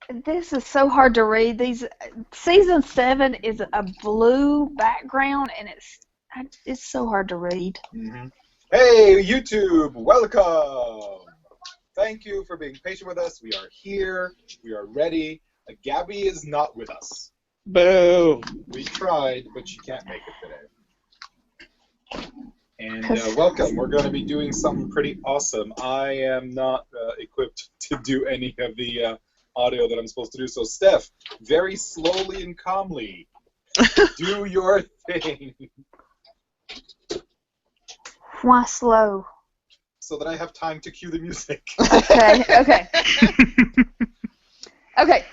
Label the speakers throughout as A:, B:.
A: This is so hard to read. Season 7 is a blue background, and it's so hard to read.
B: Mm-hmm. Hey, YouTube, welcome. Thank you for being patient with us. We are here. We are ready. Gabby is not with us.
C: Boo.
B: We tried, but she can't make it today. And welcome. We're going to be doing something pretty awesome. I am not equipped to do any of the audio that I'm supposed to do. So, Steph, very slowly and calmly, do your thing.
A: Why slow?
B: So that I have time to cue the music.
A: Okay. Okay.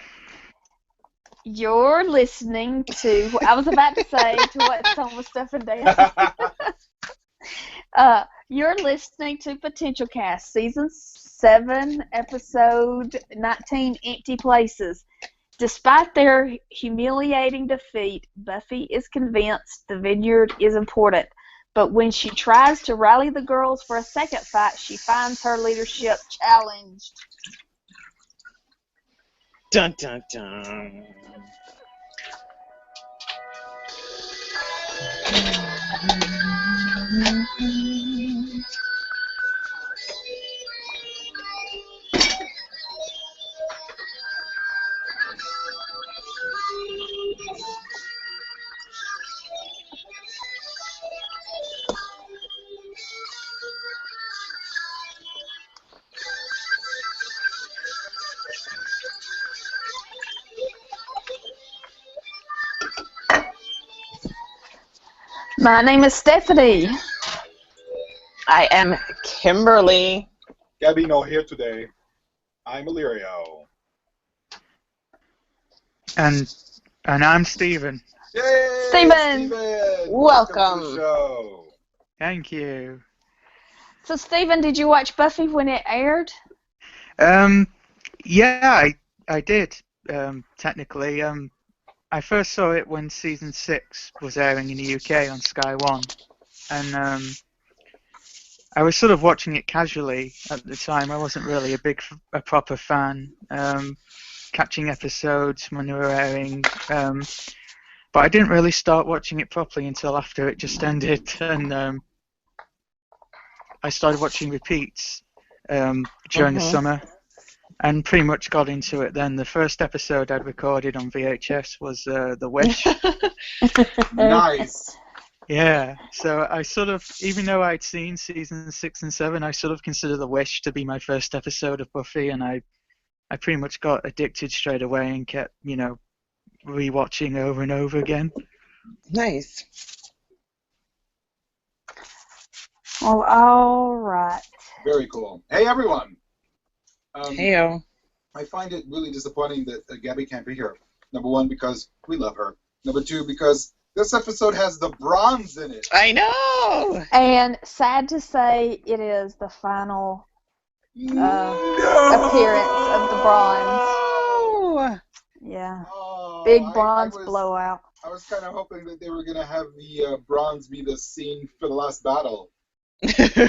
A: You're listening to, I was about to say, to what's on with Stuff and Dan. You're listening to PotentialCast, Season 7, Episode 19, Empty Places. Despite their humiliating defeat, Buffy is convinced the vineyard is important. But when she tries to rally the girls for a second fight, she finds her leadership challenged.
C: Dun dun dun.
A: My name is Stephanie.
C: I am Kimberly.
B: Gabby not here today. I'm Illyrio.
D: And I'm Stephen.
B: Yay!
A: Steven!
C: Welcome.
B: To the show.
D: Thank you.
A: So, Stephen, did you watch Buffy when it aired?
D: Yeah, I did. Technically, I first saw it when season 6 was airing in the UK on Sky One, and I was sort of watching it casually at the time. I wasn't really a proper fan, catching episodes when they were airing, but I didn't really start watching it properly until after it just ended, and I started watching repeats during the summer. And pretty much got into it then. The first episode I'd recorded on VHS was The Wish.
B: Nice.
D: Yeah, so I sort of, even though I'd seen season 6 and 7, I sort of consider The Wish to be my first episode of Buffy, and I pretty much got addicted straight away and kept, rewatching over and over again.
C: Nice.
A: Well, all right.
B: Very cool. Hey, everyone.
C: Heyo.
B: I find it really disappointing that Gabby can't be here. Number one, because we love her. Number two, because this episode has the bronze in it.
C: I know.
A: And sad to say, it is the final appearance of the bronze.
C: Oh.
A: Yeah.
B: Oh,
A: Big bronze
B: I
A: blowout.
B: I was kind of hoping that they were going to have the bronze be the scene for the last battle.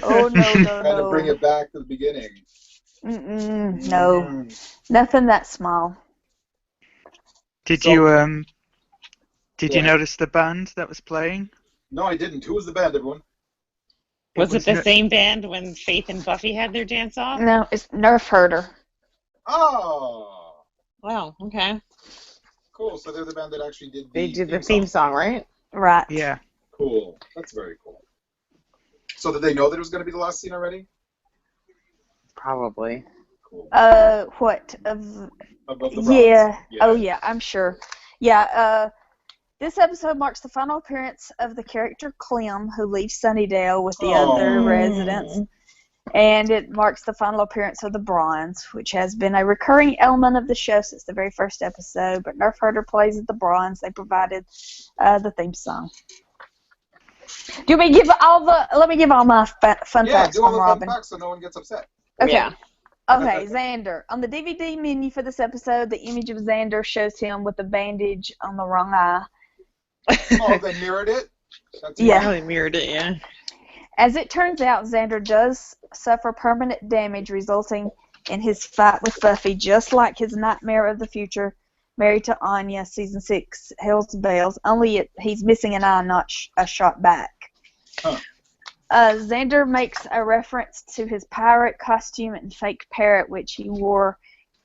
A: Oh, no.
B: Kind of bring it back to the beginning.
A: No. Nothing that small.
D: Did you notice the band that was playing?
B: No, I didn't. Who was the band, everyone?
C: Was it the same band when Faith and Buffy had their dance off?
A: No, it's Nerf Herder.
B: Oh.
C: Wow, okay.
B: Cool. So they're the band that actually did
C: They did the theme song, right?
A: Right.
D: Yeah.
B: Cool. That's very cool. So did they know that it was going to be the last scene already?
C: Probably.
B: Cool.
A: What?
B: Above the bronze.
A: Yeah. Oh, yeah, I'm sure. Yeah, this episode marks the final appearance of the character Clem, who leaves Sunnydale with the other residents. And it marks the final appearance of the Bronze, which has been a recurring element of the show since the very first episode. But Nerf Herder plays at the Bronze. They provided the theme song. Do we give let me give all my fun facts
B: do all
A: from
B: the
A: Robin.
B: fun facts so no one gets upset.
A: Okay.
C: Yeah.
A: Okay, Xander. On the DVD menu for this episode, the image of Xander shows him with a bandage on the wrong eye.
B: Oh, they mirrored it?
A: Yeah.
C: They mirrored it, yeah.
A: As it turns out, Xander does suffer permanent damage resulting in his fight with Buffy, just like his Nightmare of the Future, Married to Anya, Season 6, Hell's Bells, only he's missing an eye, not a shot back.
B: Huh.
A: Xander makes a reference to his pirate costume and fake parrot, which he wore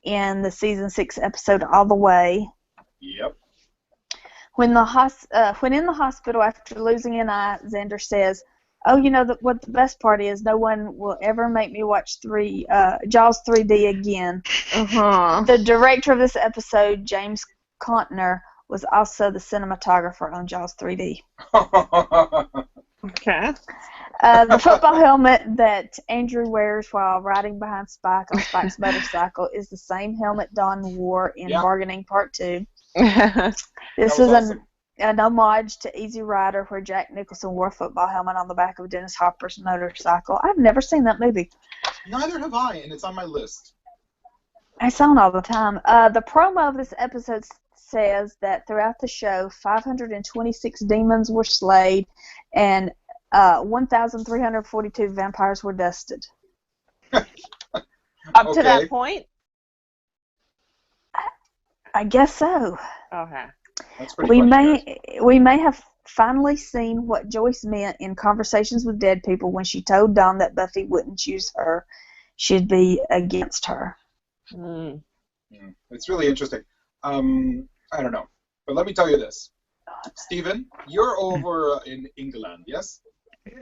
A: in the Season 6 episode All the Way.
B: Yep.
A: When in the hospital after losing an eye, Xander says, "Oh, you know what the best part is? No one will ever make me watch Jaws 3D again."
C: Uh-huh.
A: The director of this episode, James Contner, was also the cinematographer on Jaws 3D.
C: Okay.
A: The football helmet that Andrew wears while riding behind Spike on Spike's motorcycle is the same helmet Don wore in Bargaining Part 2. This is
B: awesome.
A: an homage to Easy Rider, where Jack Nicholson wore a football helmet on the back of Dennis Hopper's motorcycle. I've never seen that movie.
B: Neither have I, and it's on my list.
A: It's on all the time. The promo of this episode says that throughout the show, 526 demons were slayed, and 1,342 vampires were dusted.
C: Up to that point?
A: I guess so.
C: Okay.
B: That's pretty funny,
A: we may have finally seen what Joyce meant in Conversations with Dead People when she told Dawn that Buffy wouldn't choose her. She'd be against her.
C: Mm.
B: It's really interesting. I don't know. But let me tell you this. Stephen, you're over in England, yes?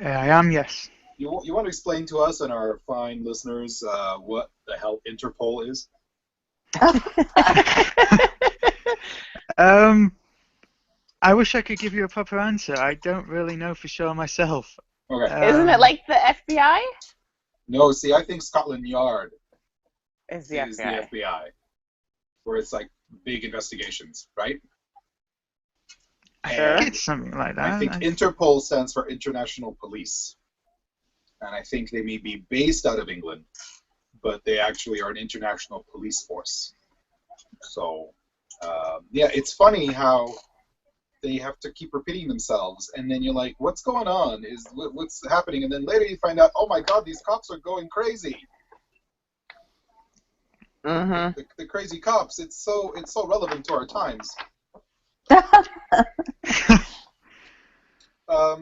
D: I am, yes.
B: You want to explain to us and our fine listeners what the hell Interpol is?
D: I wish I could give you a proper answer. I don't really know for sure myself.
B: Okay.
C: Isn't it like the FBI?
B: No, see, I think Scotland Yard
C: Is the
B: is
C: FBI.
B: the FBI, where it's like big investigations, right?
D: I
C: Sure.
D: think it's something like that.
B: I think Interpol stands for International Police, and I think they may be based out of England, but they actually are an international police force. So, yeah, it's funny how they have to keep repeating themselves, and then you're like, what's going on? What's happening? And then later you find out, oh my God, these cops are going crazy.
C: Mm-hmm.
B: The crazy cops. It's so relevant to our times.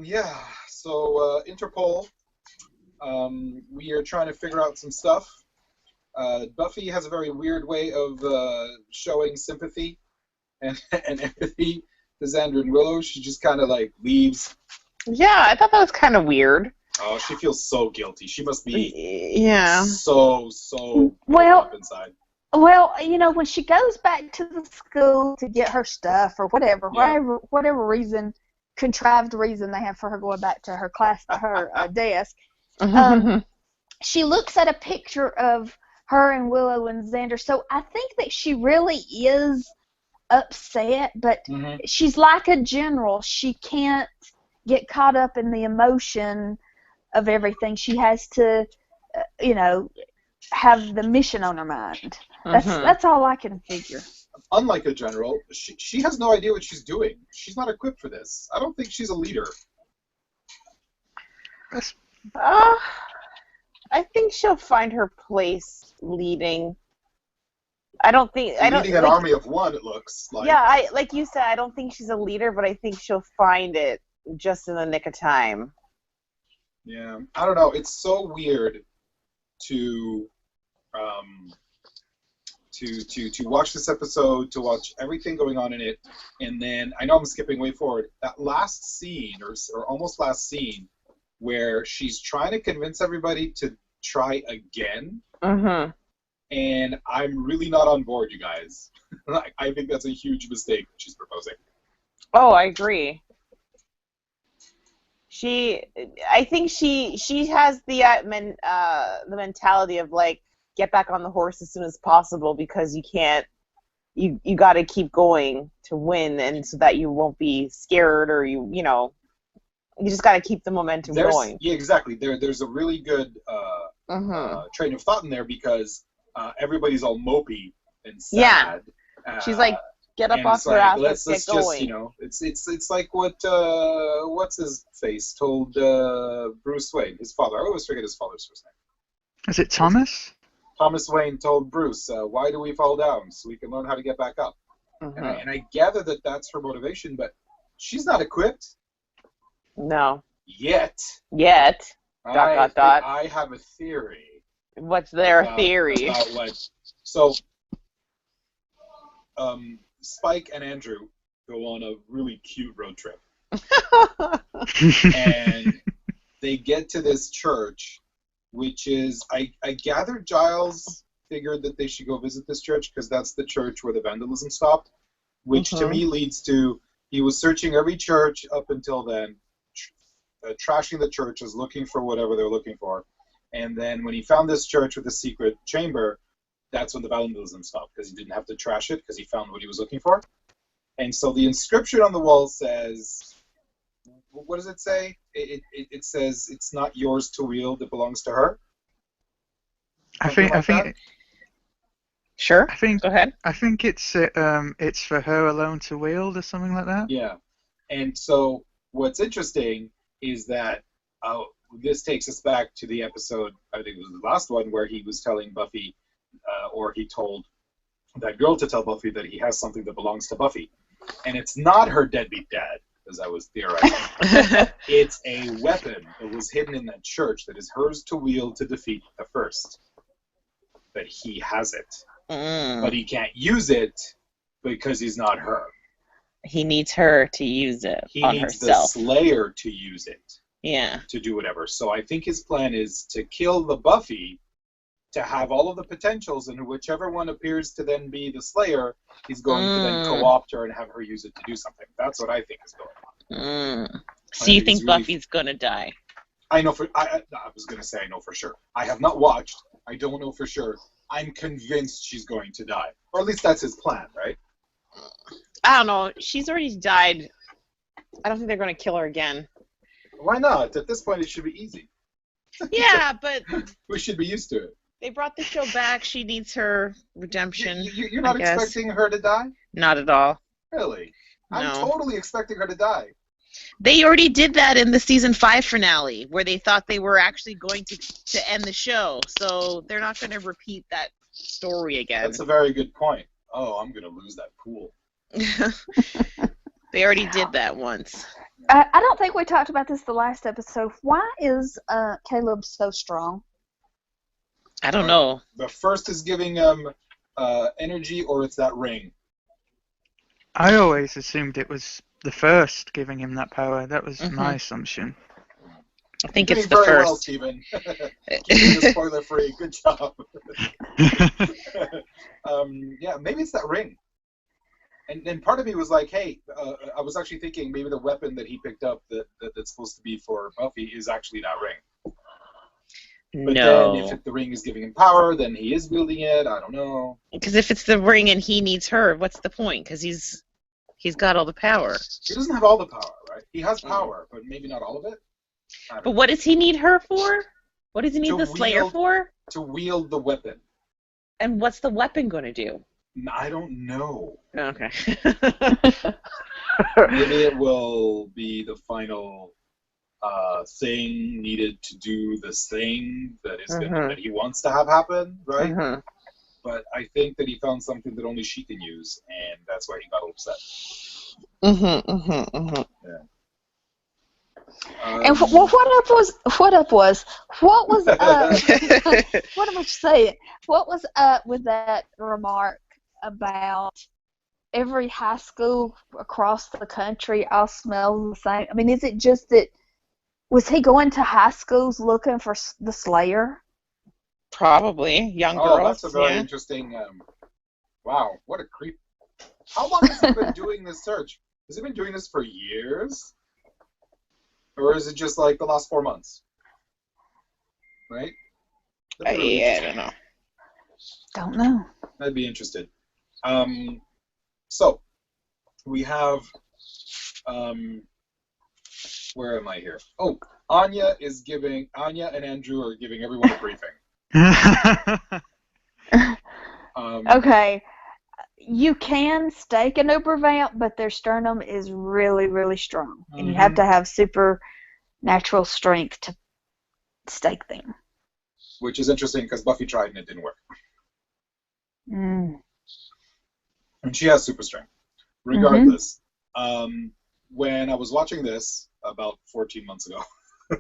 B: Yeah. So Interpol. We are trying to figure out some stuff. Buffy has a very weird way of showing sympathy and empathy to Xander and Willow. She just kind of like leaves.
C: Yeah, I thought that was kind of weird.
B: Oh, she feels so guilty. She must be
C: Yeah.
B: so
A: Well,
B: up inside.
A: Well, you know, when she goes back to the school to get her stuff or whatever, whatever reason, contrived reason they have for her going back to her class, her desk, she looks at a picture of her and Willow and Xander. So I think that she really is upset, but she's like a general. She can't get caught up in the emotion of everything. She has to, have the mission on her mind. That's all I can figure.
B: Unlike a general, she has no idea what she's doing. She's not equipped for this. I don't think she's a leader.
C: I think she'll find her place leading.
B: Leading an army of one, it looks like.
C: Yeah, like you said, I don't think she's a leader, but I think she'll find it just in the nick of time.
B: Yeah, I don't know. It's so weird to watch this episode, to watch everything going on in it, and then I know I'm skipping way forward. That last scene, or almost last scene, where she's trying to convince everybody to try again. And I'm really not on board, you guys. I think that's a huge mistake that she's proposing.
C: Oh, I agree. I think she has the mentality of like, get back on the horse as soon as possible, because you can't. You got to keep going to win, and so that you won't be scared, or you just got to keep the momentum going.
B: Yeah, exactly. There's a really good train of thought in there, because everybody's all mopey and sad.
C: Yeah. She's like, get up off your ass, let's get going.
B: It's like what what's his face told Bruce Wayne, his father. I always forget his father's first name.
D: Is it Thomas?
B: Thomas Wayne told Bruce, why do we fall down? So we can learn how to get back up.
C: Mm-hmm.
B: And I gather that that's her motivation, but she's not equipped
C: No.
B: yet.
C: Yet. Dot.
B: I have a theory.
C: What's their
B: about,
C: theory?
B: About what? So, Spike and Andrew go on a really cute road trip. And they get to this church, which is, I gather Giles figured that they should go visit this church because that's the church where the vandalism stopped, which to me leads to he was searching every church up until then, trashing the churches, looking for whatever they're looking for. And then when he found this church with a secret chamber, that's when the vandalism stopped because he didn't have to trash it because he found what he was looking for. And so the inscription on the wall says, what does it say? It says it's not yours to wield; it belongs to her.
D: I think.
C: Sure.
D: Go
C: ahead.
D: I think it's for her alone to wield or something like that.
B: Yeah. And so what's interesting is that this takes us back to the episode, I think it was the last one, where he was telling Buffy, or he told that girl to tell Buffy that he has something that belongs to Buffy. And it's not her deadbeat dad, as I was theorizing. It's a weapon that was hidden in that church that is hers to wield to defeat the First. But he has it. But he can't use it because he's not her.
C: He needs her to use it
B: He
C: on
B: needs
C: herself.
B: the Slayer to use it.
C: Yeah.
B: To do whatever. So I think his plan is to kill the Buffy, to have all of the potentials, and whichever one appears to then be the Slayer, he's going to then co-opt her and have her use it to do something. That's what I think is going on.
C: So you think Buffy's gonna die?
B: I know I was going to say I know for sure. I have not watched. I don't know for sure. I'm convinced she's going to die. Or at least that's his plan, right?
C: I don't know. She's already died. I don't think they're going to kill her again.
B: Why not? At this point, it should be easy.
C: Yeah, but
B: we should be used to it.
C: They brought the show back. She needs her redemption.
B: You're not expecting her to die?
C: Not at all.
B: Really?
C: No.
B: I'm totally expecting her to die.
C: They already did that in the season 5 finale, where they thought they were actually going to end the show. So they're not going to repeat that story again.
B: That's a very good point. Oh, I'm going to lose that pool.
C: They already did that once.
A: I don't think we talked about this the last episode. Why is Caleb so strong?
C: I don't know.
B: The First is giving him energy, or it's that ring.
D: I always assumed it was the First giving him that power. That was my assumption.
C: I think
B: You're
C: it's the
B: very
C: First.
B: well, Stephen. Keeping the spoiler free. Good job. Yeah, maybe it's that ring. And part of me was like, hey, I was actually thinking maybe the weapon that he picked up that's supposed to be for Buffy is actually that ring. But
C: no.
B: then if the ring is giving him power, then he is wielding it. I don't know.
C: Because if it's the ring and he needs her, what's the point? Because he's got all the power.
B: He doesn't have all the power, right? He has power, but maybe not all of it.
C: But what does he need her for? What does he need the Slayer for?
B: To wield the weapon.
C: And what's the weapon going to do?
B: I don't know.
C: Okay.
B: Maybe it will be the final thing needed to do this thing that is that he wants to have happen, right? But I think that he found something that only she can use, and that's why he got upset. Yeah.
A: And what am I saying? What was up with that remark about every high school across the country all smells the same? I mean, is it just that, was he going to high schools looking for the Slayer?
C: Probably. Young girls.
B: Oh, that's a very interesting, wow, what a creep. How long has he been doing this search? Has he been doing this for years? Or is it just like the last 4 months? Right?
C: Yeah, I don't know.
A: Don't know.
B: I'd be interested. So, we have, where am I here? Oh, Anya and Andrew are giving everyone a briefing.
A: Okay. You can stake an Uber vamp, but their sternum is really, really strong. And you have to have supernatural strength to stake them.
B: which is interesting because Buffy tried and it didn't work.
A: Mm.
B: And she has super strength. Regardless, when I was watching this about 14 months ago,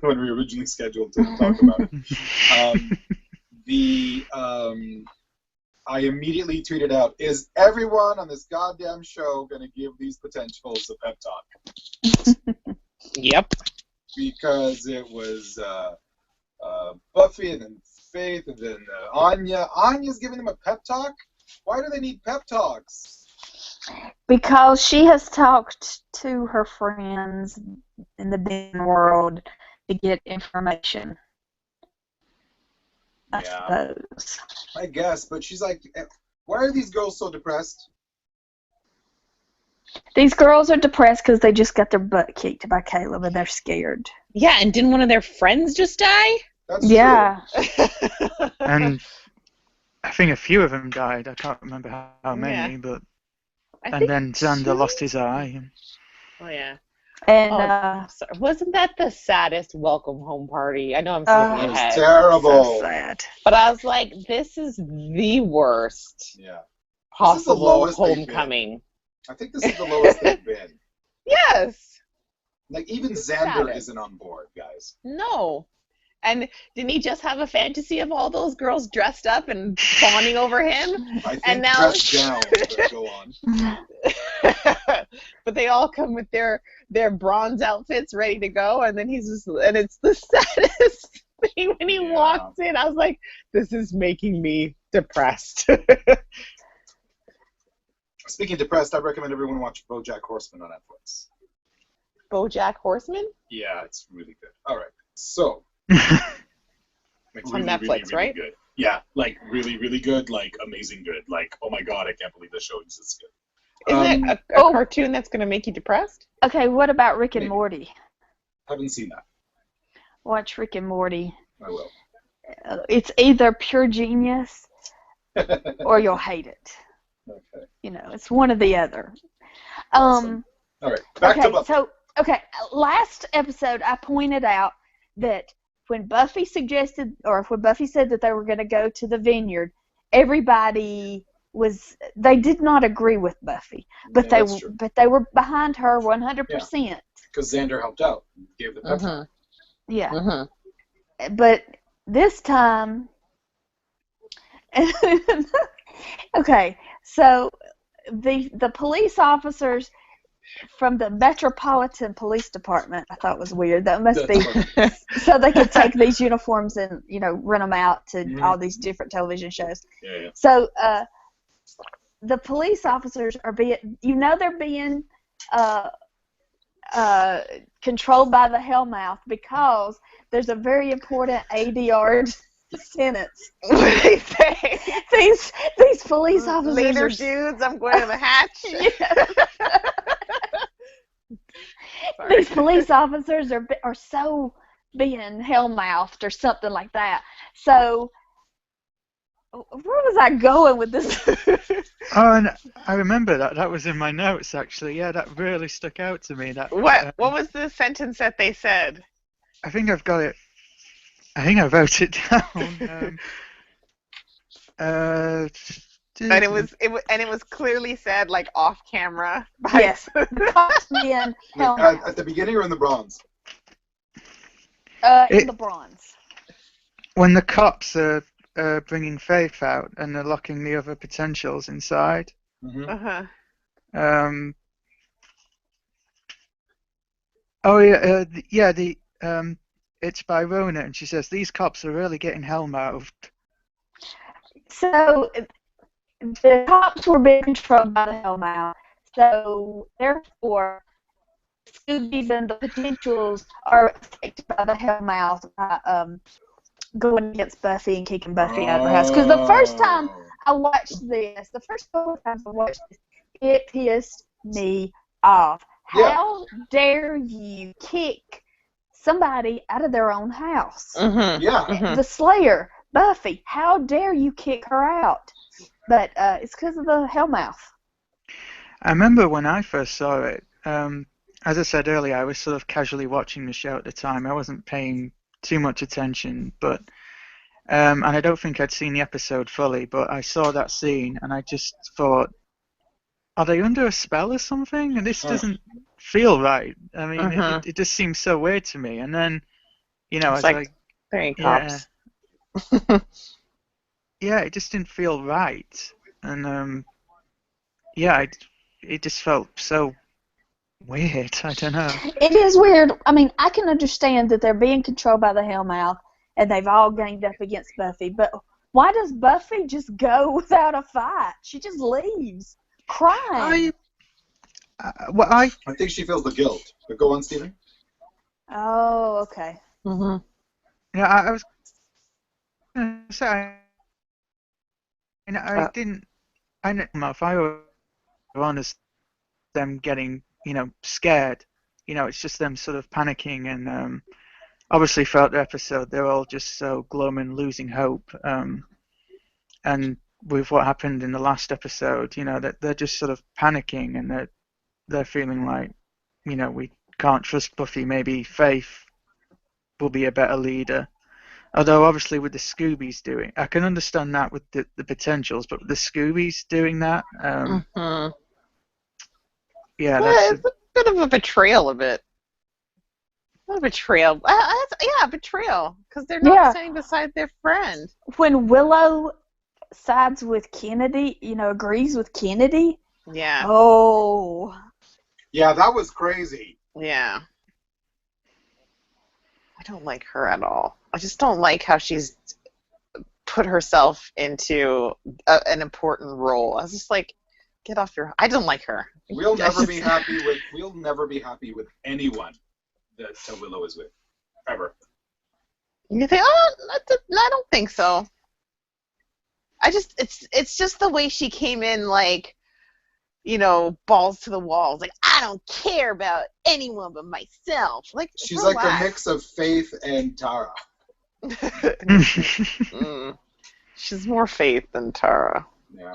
B: when we originally scheduled to talk about it, I immediately tweeted out, "Is everyone on this goddamn show going to give these potentials a pep talk?"
C: Yep.
B: Because it was Buffy and then Faith and then Anya. Anya's giving them a pep talk? Why do they need pep talks?
A: Because she has talked to her friends in the demon world to get information. I suppose.
B: I guess, but she's like, why are these girls so depressed?
A: These girls are depressed because they just got their butt kicked by Caleb and they're scared.
C: Yeah, and didn't one of their friends just die?
B: That's
A: yeah.
B: true.
D: And I think a few of them died. I can't remember how many, but and then Xander lost his eye.
C: Oh yeah.
A: And
C: wasn't that the saddest welcome home party? I know I'm skipping ahead.
B: It was terrible.
A: So sad.
C: But I was like, this is the worst possible homecoming.
B: I think this is the lowest they've been.
C: Yes.
B: Like, even Xander isn't on board, guys.
C: No. And didn't he just have a fantasy of all those girls dressed up and fawning over him?
B: I think
C: and now
B: dressed down, but go on.
C: But they all come with their bronze outfits ready to go, and then he's just, and it's the saddest thing when he walks in. I was like, this is making me depressed.
B: Speaking of depressed, I recommend everyone watch BoJack Horseman on Netflix.
C: BoJack Horseman?
B: Yeah, it's really good. All right, so
C: it's on Netflix,
B: really
C: right?
B: Good. Yeah, like really, really good, like amazing good. Like, oh my god, I can't believe this show is this good.
C: Isn't it a cartoon that's going to make you depressed?
A: Okay, what about Rick and Morty?
B: Haven't seen that.
A: Watch Rick and Morty.
B: I will.
A: It's either pure genius or you'll hate it.
B: Okay.
A: You know, it's one or the other.
B: Awesome. All right, back to Buffy.
A: Last episode I pointed out that when Buffy suggested, or when Buffy said that they were going to go to the vineyard, everybody they did not agree with Buffy, but they were behind her 100%.
B: Because Xander helped out, gave the pep talk.
A: Yeah. But this time, okay, so the police officers from the Metropolitan Police Department, I thought was weird. That must be so they could take these uniforms and rent them out to all these different television shows.
B: Yeah.
A: So the police officers are they're being controlled by the Hellmouth because there's a very important ADR sentence.
C: What do they say?
A: These police officers
C: Later, dudes, I'm going to the hatch.
A: These police officers are so being hell-mouthed or something like that. So, where was I going with this?
D: Oh, and I remember that was in my notes actually. Yeah, that really stuck out to me.
C: What was the sentence that they said?
D: I think I've got it. I think I wrote it down.
C: And it was clearly said like off camera.
A: Yes. The cops being hell-mouthed.
B: At the beginning or in the bronze?
A: In the bronze.
D: When the cops are bringing Faith out and they're locking the other potentials inside.
C: Uh-huh.
D: It's by Rona, and she says these cops are really getting hell-mouthed.
A: So the cops were being controlled by the Hellmouth. So therefore, Scoobies and the Potentials are affected by the Hellmouth going against Buffy and kicking Buffy out of her house. Because the first time I watched this, the first couple of times I watched this, it pissed me off. How dare you kick somebody out of their own house?
C: Mm-hmm.
B: Yeah.
C: Mm-hmm.
A: The Slayer, Buffy, how dare you kick her out? But it's because of the Hellmouth.
D: I remember when I first saw it, as I said earlier, I was sort of casually watching the show at the time. I wasn't paying too much attention, but and I don't think I'd seen the episode fully, but I saw that scene and I just thought, are they under a spell or something? And this doesn't feel right. I mean, it just seems so weird to me. And then,
C: It's
D: as
C: like, there ain't cops.
D: Yeah, it just didn't feel right. And it just felt so weird. I don't know.
A: It is weird. I mean, I can understand that they're being controlled by the Hellmouth and they've all ganged up against Buffy, but why does Buffy just go without a fight? She just leaves, crying.
D: I
B: think she feels the guilt. But go on, Stephen.
A: Oh, okay.
D: Yeah, I was going to say, I didn't. I know if I were honest, them getting scared. It's just them sort of panicking and obviously throughout the episode they're all just so glum and losing hope. And with what happened in the last episode, that they're just sort of panicking and they're feeling like, we can't trust Buffy. Maybe Faith will be a better leader. Although obviously with the Scoobies doing, I can understand that with the potentials, but with the Scoobies doing that, yeah, that's
C: it's a bit of a betrayal of it. Not a betrayal. Betrayal. Because they're not standing beside their friend.
A: When Willow sides with Kennedy, agrees with Kennedy.
C: Yeah.
A: Oh.
B: Yeah, that was crazy.
C: Yeah. I don't like her at all. I just don't like how she's put herself into an important role. I was just like, get off your... I don't like her.
B: We'll never be happy with anyone that Willow is with. Ever.
C: You think, I don't think so. It's just the way she came in, like, balls to the walls. Like, I don't care about anyone but myself. Like,
B: she's
C: relax.
B: like a mix of Faith and Tara.
C: She's more Faith than Tara.
B: Yeah.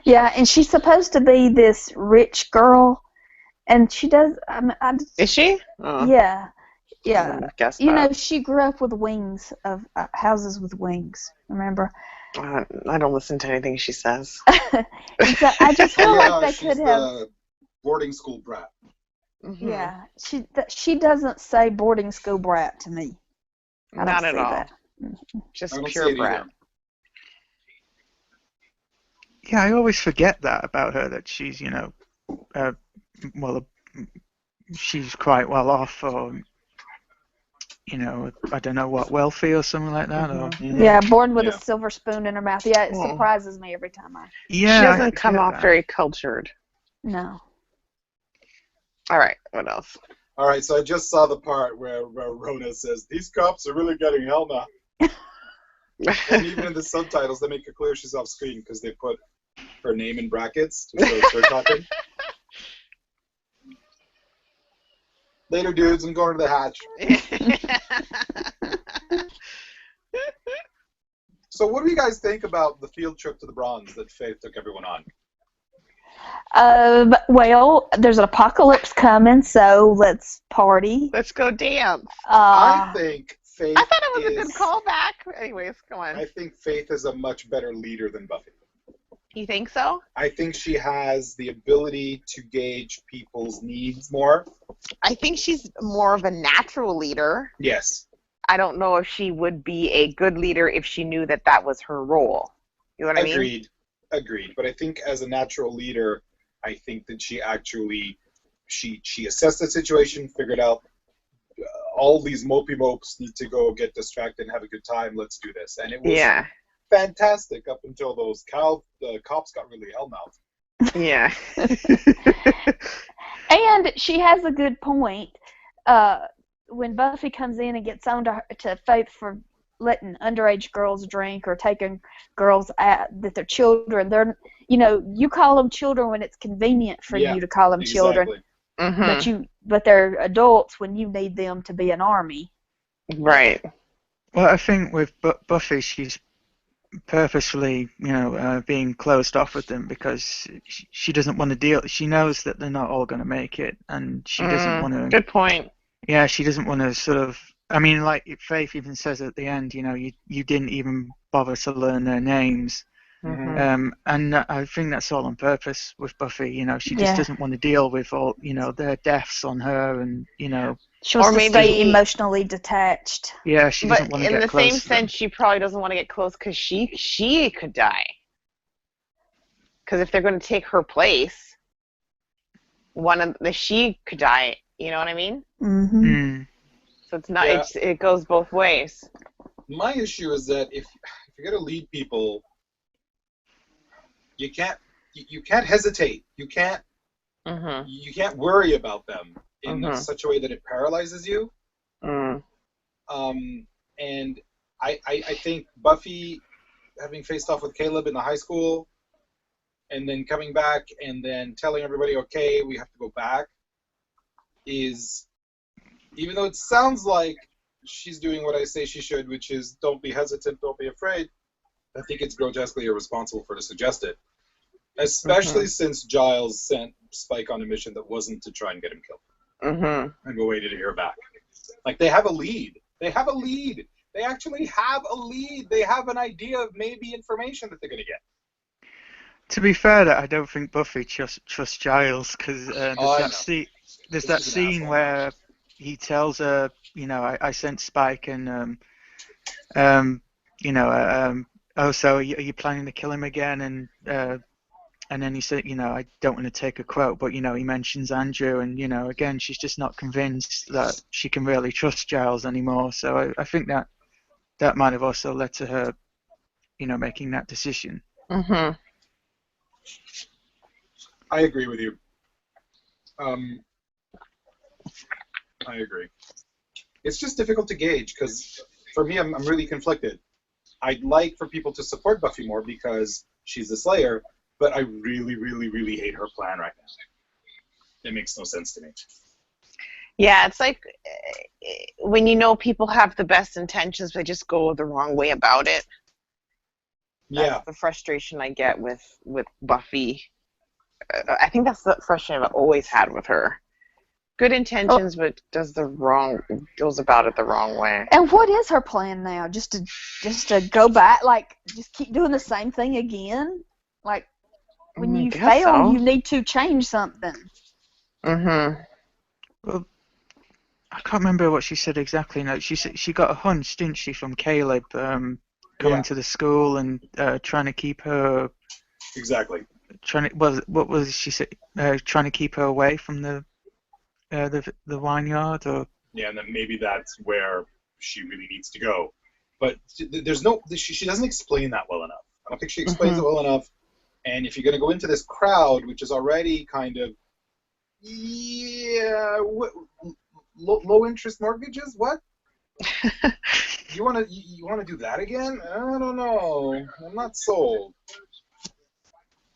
A: Yeah, and she's supposed to be this rich girl, and she does.
C: Is she?
A: Oh. Yeah.
C: Guess
A: she grew up with wings of houses with wings. Remember?
C: I don't listen to anything she says.
A: So I just feel like they could have.
B: The boarding school brat.
C: Mm-hmm.
A: Yeah, she doesn't say boarding school brat to me.
C: Not at all.
A: That.
C: Just pure brat.
D: Yeah, I always forget that about her, that she's, she's quite well off, or, I don't know what, wealthy or something like that. Or...
A: Yeah, born with a silver spoon in her mouth. Yeah, it surprises me every time
C: she doesn't come off very cultured.
A: No.
C: All right, what else?
B: All right, so I just saw the part where Rona says, "These cops are really getting hell now." And even in the subtitles, they make it clear she's off screen because they put her name in brackets to show it's her talking. Later, dudes, I'm going to the hatch. So what do you guys think about the field trip to the Bronze that Faith took everyone on?
A: Well, there's an apocalypse coming, so let's party.
C: Let's go dance.
B: I think Faith
C: I thought it was a good callback. Anyways, go on.
B: I think Faith is a much better leader than Buffy.
C: You think so?
B: I think she has the ability to gauge people's needs more.
C: I think she's more of a natural leader.
B: Yes.
C: I don't know if she would be a good leader if she knew that that was her role. You know what I mean?
B: Agreed. But I think as a natural leader, I think that she actually, she assessed the situation, figured out all these mopey mopes need to go get distracted and have a good time. Let's do this. And it was fantastic up until those cops got really hellmouth.
C: Yeah.
A: And she has a good point. When Buffy comes in and gets on to Faith for letting underage girls drink or taking girls that they're children, you call them children when it's convenient for you to call them children. Mm-hmm. But they're adults when you need them to be an army.
C: Right.
D: Well, I think with Buffy, she's purposefully, being closed off with them because she doesn't want to deal. She knows that they're not all going to make it, and she doesn't want to.
C: Good point.
D: Yeah, she doesn't want to sort of I mean, like Faith even says at the end, you know, you didn't even bother to learn their names. And I think that's all on purpose with Buffy. You know, she just doesn't want to deal with all, you know, their deaths on her, and you know.
A: She wants to stay emotionally detached.
D: Yeah, she doesn't want to get close.
C: But in the same sense, she probably doesn't want to get close because she could die. Because if they're going to take her place, she could die. You know what I mean?
A: Mm-hmm.
C: So it's not. Yeah. It goes both ways.
B: My issue is that if you're going to lead people, you can't hesitate. You can't worry about them in such a way that it paralyzes you. And I think Buffy, having faced off with Caleb in the high school, and then coming back and then telling everybody, okay, we have to go back, is, even though it sounds like she's doing what I say she should, which is don't be hesitant, don't be afraid, I think it's grotesquely irresponsible for her to suggest it. Especially since Giles sent Spike on a mission that wasn't to try and get him killed. And we waited to hear back. Like, they have a lead. They have a lead. They actually have a lead. They have an idea of maybe information that they're going to get.
D: To be fair, I don't think Buffy trusts Giles, because there's that scene where he tells her, you know, I sent Spike, and you know, oh, so are you planning to kill him again? And then he said, you know, I don't want to take a quote, but, you know, he mentions Andrew, and, you know, again, she's just not convinced that she can really trust Giles anymore. So I think that might have also led to her, you know, making that decision.
B: I agree with you. I agree. It's just difficult to gauge, because for me, I'm really conflicted. I'd like for people to support Buffy more because she's the Slayer, but I really, really, really hate her plan right now. It makes no sense to me.
C: Yeah, it's like when you know people have the best intentions, they just go the wrong way about it. That's the frustration I get with Buffy. I think that's the frustration I've always had with her. Good intentions, but goes about it the wrong way.
A: And what is her plan now? Just to go back, like, just keep doing the same thing again? Like, when you fail, you need to change something.
D: Well, I can't remember what she said exactly. No, she said she got a hunch, didn't she, from Caleb going to the school and trying to keep her.
B: Exactly.
D: What was she say? Trying to keep her away from the vineyard, or.
B: Yeah, and then maybe that's where she really needs to go. But there's no. She doesn't explain that well enough. I don't think she explains it well enough. And if you're going to go into this crowd, which is already kind of, low interest mortgages, what? You want to do that again? I don't know. I'm not sold.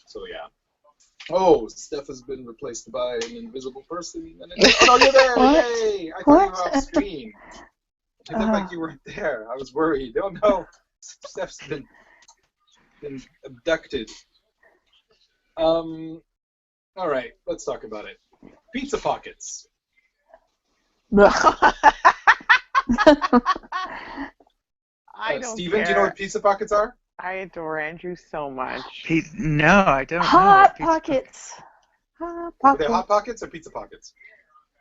B: So yeah. Oh, Steph has been replaced by an invisible person. Oh no, you're there! Yay! I thought you were off screen. It looked like you weren't there. I was worried. Oh no, Steph's been abducted. All right, let's talk about it. Pizza pockets. Steven, do you know what pizza pockets are?
C: I adore Andrew so much.
D: No, I don't know.
A: Hot Pockets.
B: Are they Hot Pockets or Pizza Pockets?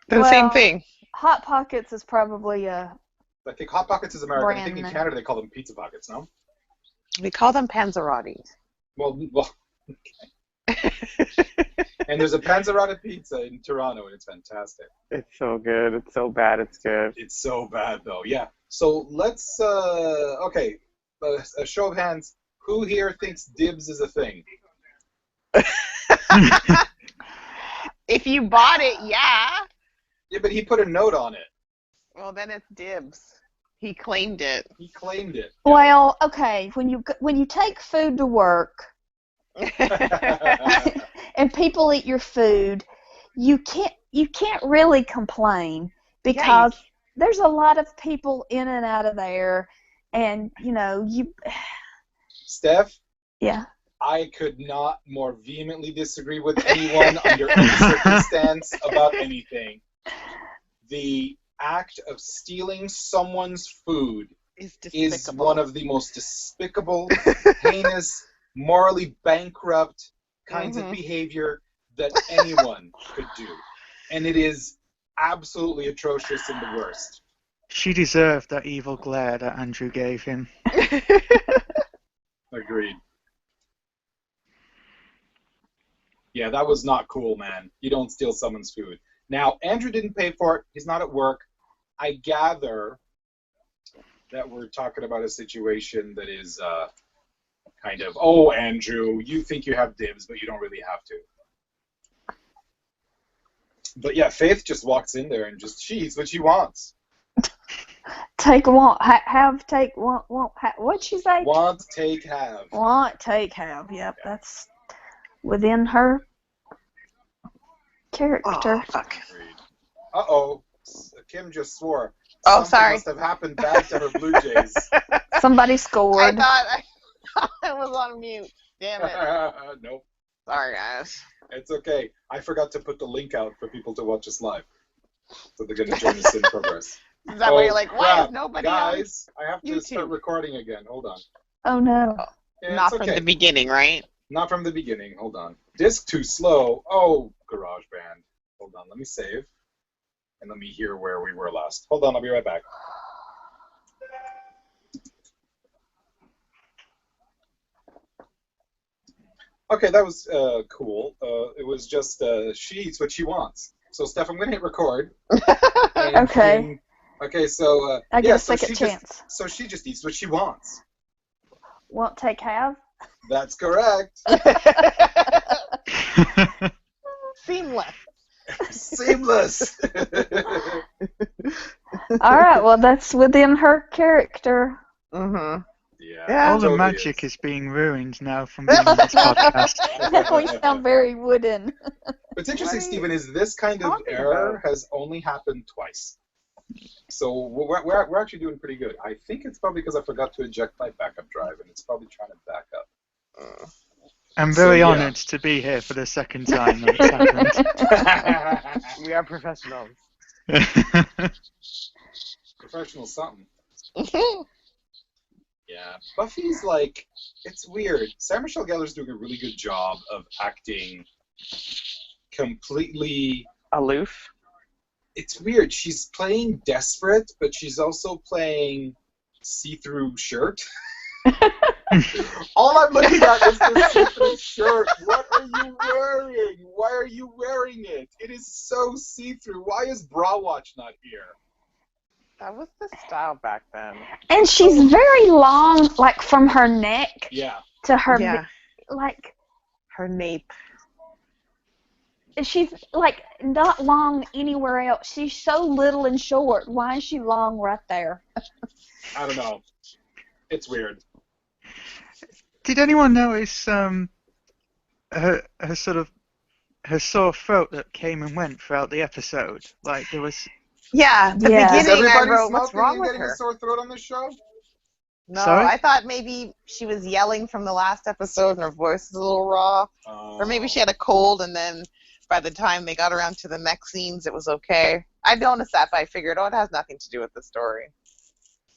C: They're the same thing.
A: Hot Pockets is probably a.
B: I think Hot Pockets is American. I think in Canada they call them Pizza Pockets, no?
C: We call them Panzerottis.
B: Well, okay. And there's a Panzerata pizza in Toronto, and it's fantastic.
C: It's so good. It's so bad. It's good.
B: It's so bad, though. Yeah. So let's. Okay. A show of hands. Who here thinks dibs is a thing?
C: If you bought it, yeah.
B: Yeah, but he put a note on it.
C: Well, then it's dibs. He claimed it.
B: He claimed it.
A: Well, okay. When you take food to work, and people eat your food, you can't really complain because there's a lot of people in and out of there, and
B: Steph?
A: Yeah.
B: I could not more vehemently disagree with anyone under any circumstance about anything. The act of stealing someone's food
C: It's
B: is
C: despicable.
B: one of the most despicable, heinous, morally bankrupt kinds of behavior that anyone could do. And it is absolutely atrocious and the worst.
D: She deserved that evil glare that Andrew gave him.
B: Agreed. Yeah, that was not cool, man. You don't steal someone's food. Now, Andrew didn't pay for it. He's not at work. I gather that we're talking about a situation that is kind of, oh, Andrew, you think you have dibs, but you don't really have to. But yeah, Faith just walks in there and she eats what she wants.
A: Take, want, have, take, want, what'd she say?
B: Want, take, have.
A: Want, take, have. Yep, that's within her character.
C: Oh, fuck.
B: Agreed. Uh-oh. Kim just swore.
C: Oh,
B: Something
C: sorry.
B: must have happened bad to her Blue Jays.
A: Somebody
C: I
A: scored.
C: thought I was on mute. Damn it.
B: Nope.
C: Sorry, guys.
B: It's okay. I forgot to put the link out for people to watch us live. So they're going to join us in progress.
C: Is that why you're like, why
B: crap.
C: is nobody on?
B: Guys, I have to start
C: YouTube?
B: recording again. Hold on.
A: Oh no.
B: Yeah,
C: Not
B: it's
C: from
B: okay.
C: the beginning, right?
B: Not from the beginning. Hold on. Disk too slow. Oh, GarageBand. Hold on. Let me save. And let me hear where we were last. Hold on. I'll be right back. Okay, that was cool. It was just she eats what she wants. So, Steph, I'm going to hit record. And
A: Okay.
B: Kim- okay, so...
A: I get
B: yeah,
A: a
B: so
A: second
B: she
A: chance.
B: So she just eats what she wants.
A: Want, take, have?
B: That's correct.
C: Seamless.
B: Seamless.
A: All right, well, that's within her character.
C: Mm-hmm.
B: Yeah.
C: Yeah.
D: All the
B: totally
D: magic is being ruined now from being on this podcast.
A: Now we sound very wooden.
B: What's interesting,
C: What are you
B: Stephen, is this kind of
C: talking
B: error
C: about?
B: has only happened twice. So we're actually doing pretty good. I think it's probably because I forgot to eject my backup drive, and it's probably trying to back up.
D: I'm
B: So,
D: very
B: yeah.
D: honoured to be here for the second time that it's happened.
C: We are professionals.
B: Professional something. Yeah. Buffy's like, it's weird. Sarah Michelle Gellar's doing a really good job of acting completely...
C: Aloof.
B: It's weird. She's playing desperate, but she's also playing see-through shirt. All I'm looking at is this see-through shirt. What are you wearing? Why are you wearing it? It is so see-through. Why is Bra Watch not here?
C: That was the style back then.
A: And she's very long, like from her neck
B: Yeah.
A: to her,
C: Yeah.
A: like,
C: Her nape.
A: she's like not long anywhere else. She's so little and short. Why is she long right there?
B: I don't know. It's weird.
D: Did anyone notice her sort of her sore throat that came and went throughout the episode? Like there was.
C: Yeah, the
A: Yeah.
B: Is
C: beginning I
B: everybody
C: wrote, what's
B: smoking
C: wrong
B: and
C: with
B: getting a
C: her?
B: sore throat on this show?
C: No,
D: Sorry?
C: I thought maybe she was yelling from the last episode and her voice is a little raw. Or maybe she had a cold and then by the time they got around to the next scenes, it was okay. I noticed that, but I figured, oh, it has nothing to do with the story.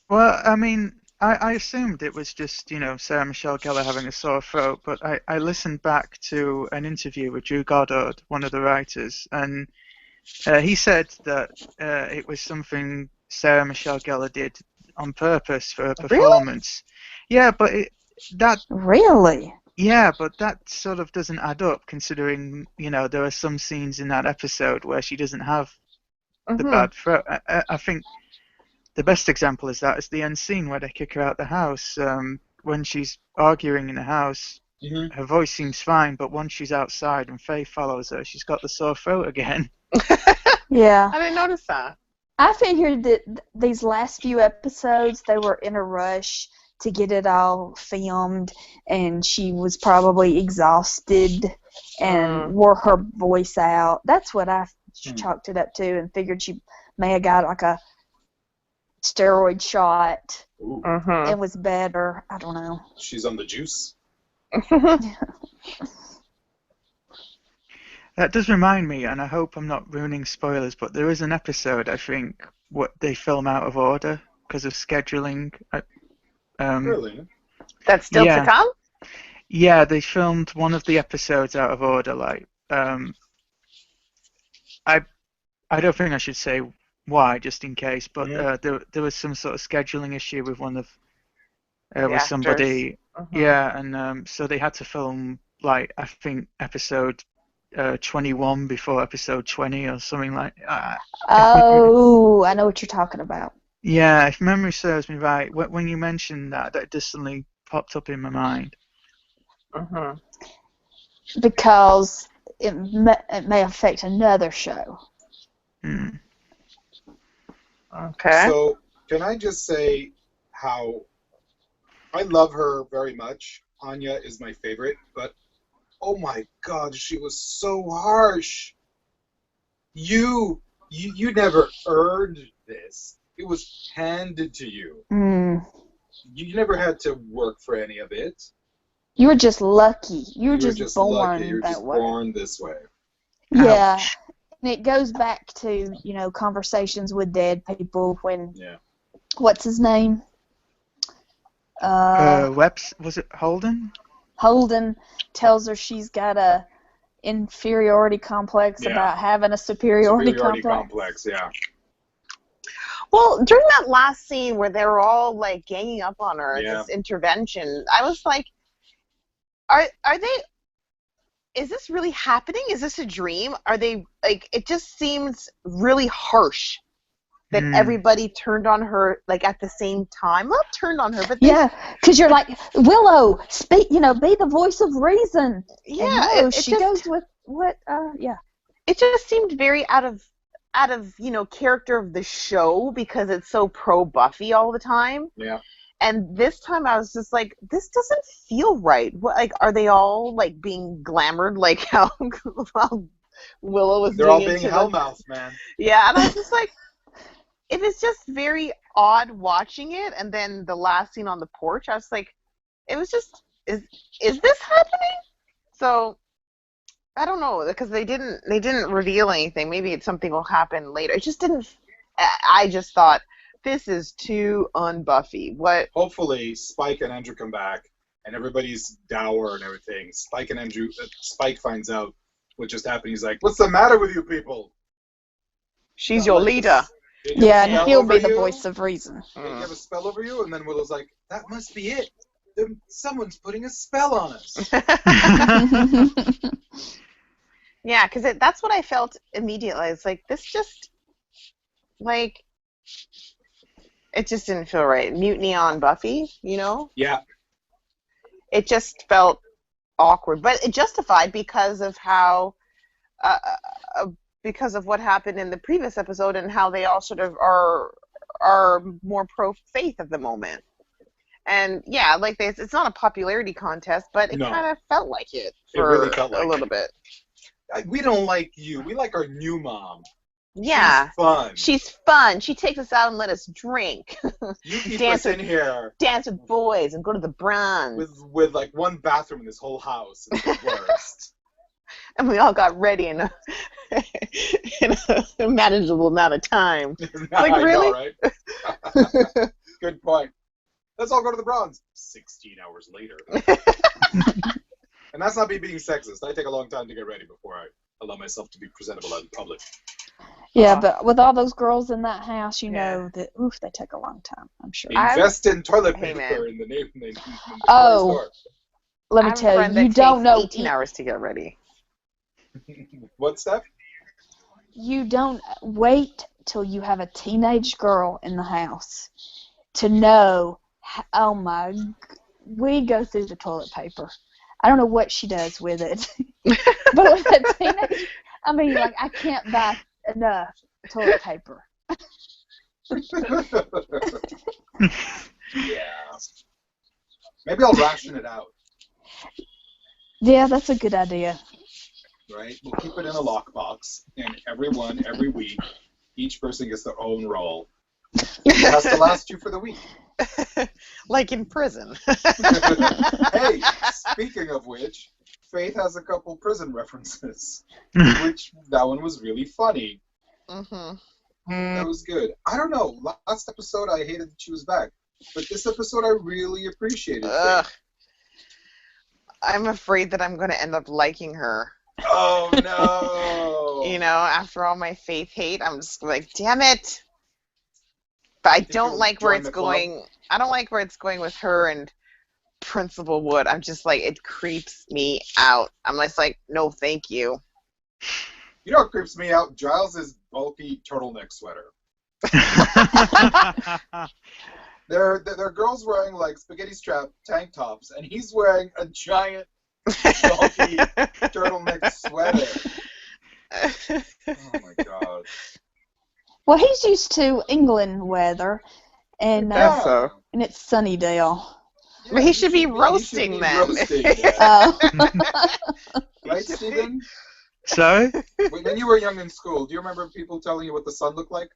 D: Well, I mean, I assumed it was just, Sarah Michelle Gellar having a sore throat, but I listened back to an interview with Drew Goddard, one of the writers, and he said that it was something Sarah Michelle Gellar did on purpose for her performance. Yeah, but
A: Really?
D: Yeah, but that sort of doesn't add up, considering, there are some scenes in that episode where she doesn't have the bad throat. I think the best example is the end scene where they kick her out the house. When she's arguing in the house, her voice seems fine, but once she's outside and Faye follows her, she's got the sore throat again.
A: Yeah.
C: I didn't notice that.
A: I figured that these last few episodes, they were in a rush to get it all filmed, and she was probably exhausted and wore her voice out. That's what I chalked it up to, and figured she may have got like a steroid shot and was better. I don't know.
B: She's on the juice.
D: That does remind me, and I hope I'm not ruining spoilers, but there is an episode, I think, what they film out of order because of scheduling.
B: Really?
C: That's still to come?
D: Yeah, they filmed one of the episodes out of order. Like, I don't think I should say why, just in case, but there was some sort of scheduling issue with one of with somebody. Yeah, and so they had to film, like, I think episode 21 before episode 20 or something like that.
A: Oh, I know what you're talking about.
D: Yeah, if memory serves me right, when you mentioned that, that just suddenly popped up in my mind.
A: Because it may affect another show.
C: Okay.
B: So, can I just say how I love her very much. Anya is my favorite, but oh my God, she was so harsh. You never earned this. It was handed to you. You never had to work for any of it.
A: You were just lucky. You were just born
B: lucky. You were
A: that
B: just
A: way.
B: born this way.
A: Yeah.
D: Ouch.
A: And it goes back to, conversations with dead people when,
B: Yeah.
A: what's his name?
D: Webs, was it Holden?
A: Holden tells her she's got a inferiority complex about having a superiority complex.
B: Yeah.
C: Well, during that last scene where they were all like ganging up on her, this intervention, I was like, are they? Is this really happening? Is this a dream? Are they like? It just seems really harsh that everybody turned on her like at the same time. Not turned on her, but
A: because you're like, Willow, speak. Be the voice of reason.
C: Yeah,
A: and no, she goes with what?
C: It just seemed very out of character of the show because it's so pro Buffy all the time.
B: Yeah.
C: And this time I was just like, this doesn't feel right. What, like, are they all like being glamored like how Willow was
B: They're
C: doing?
B: They're all being hellmouth, man.
C: Yeah, and I was just like, it was just very odd watching it. And then the last scene on the porch, I was like, it was just, is this happening? So I don't know, because they didn't reveal anything. Maybe it's something will happen later. It just didn't. I just thought, this is too un-Buffy. What?
B: Hopefully, Spike and Andrew come back, and everybody's dour and everything. Spike finds out what just happened. He's like, "What's the matter with you people?"
C: She's your leader.
A: Yeah, and he'll be the voice of reason.
B: Did you have a spell over you? And then Willow's like, "That must be it. Someone's putting a spell on us."
C: Yeah, because that's what I felt immediately. It's like, this just, like, it just didn't feel right. Mutiny on Buffy,
B: Yeah.
C: It just felt awkward. But it justified because of how, because of what happened in the previous episode and how they all sort of are more pro-faith at the moment. And, yeah, like, it's not a popularity contest, but it kind of felt like it for
B: really felt like
C: a little bit.
B: We don't like you. We like our new mom.
C: Yeah.
B: She's fun.
C: She's fun. She takes us out and let us drink.
B: You keep us in here.
C: Dance with boys and go to the Bronx.
B: With like one bathroom in this whole house. It's the worst.
C: And we all got ready in a manageable amount of time. Like, really?
B: I know, right? Good point. Let's all go to the Bronx. 16 hours later. And that's not me being sexist. I take a long time to get ready before I allow myself to be presentable out in public.
A: Yeah, but with all those girls in that house, know that they take a long time. I'm sure.
B: Invest in toilet paper in the name.
A: Let me tell you, you don't know.
C: 18 hours to get ready.
B: What stuff?
A: You don't wait till you have a teenage girl in the house to know. Oh my! We go through the toilet paper. I don't know what she does with it, but with a teenage, I can't buy enough toilet paper.
B: Yeah. Maybe I'll ration it out.
A: Yeah, that's a good idea.
B: Right? We'll keep it in a lockbox, and every week, each person gets their own roll. It has to last you for the week.
C: Like in prison.
B: Hey, speaking of which, Faith has a couple prison references, which that one was really funny. That was good. I don't know. Last episode, I hated that she was back, but this episode, I really appreciated Faith.
C: I'm afraid that I'm going to end up liking her.
B: Oh no!
C: You know, after all my Faith hate, I'm just like, damn it. But I don't like where it's going. I don't like where it's going with her and Principal Wood. I'm just like, it creeps me out. I'm just like, no, thank you.
B: You know what creeps me out? Giles' bulky turtleneck sweater. There are girls wearing like spaghetti strap tank tops, and he's wearing a giant bulky turtleneck sweater. Oh my god.
A: Well, he's used to England weather, and
C: so.
A: and it's Sunnydale.
B: Yeah,
C: But he should be roasting them.
B: Right, Stephen?
D: Sorry?
B: When you were young in school, do you remember people telling you what the sun looked like?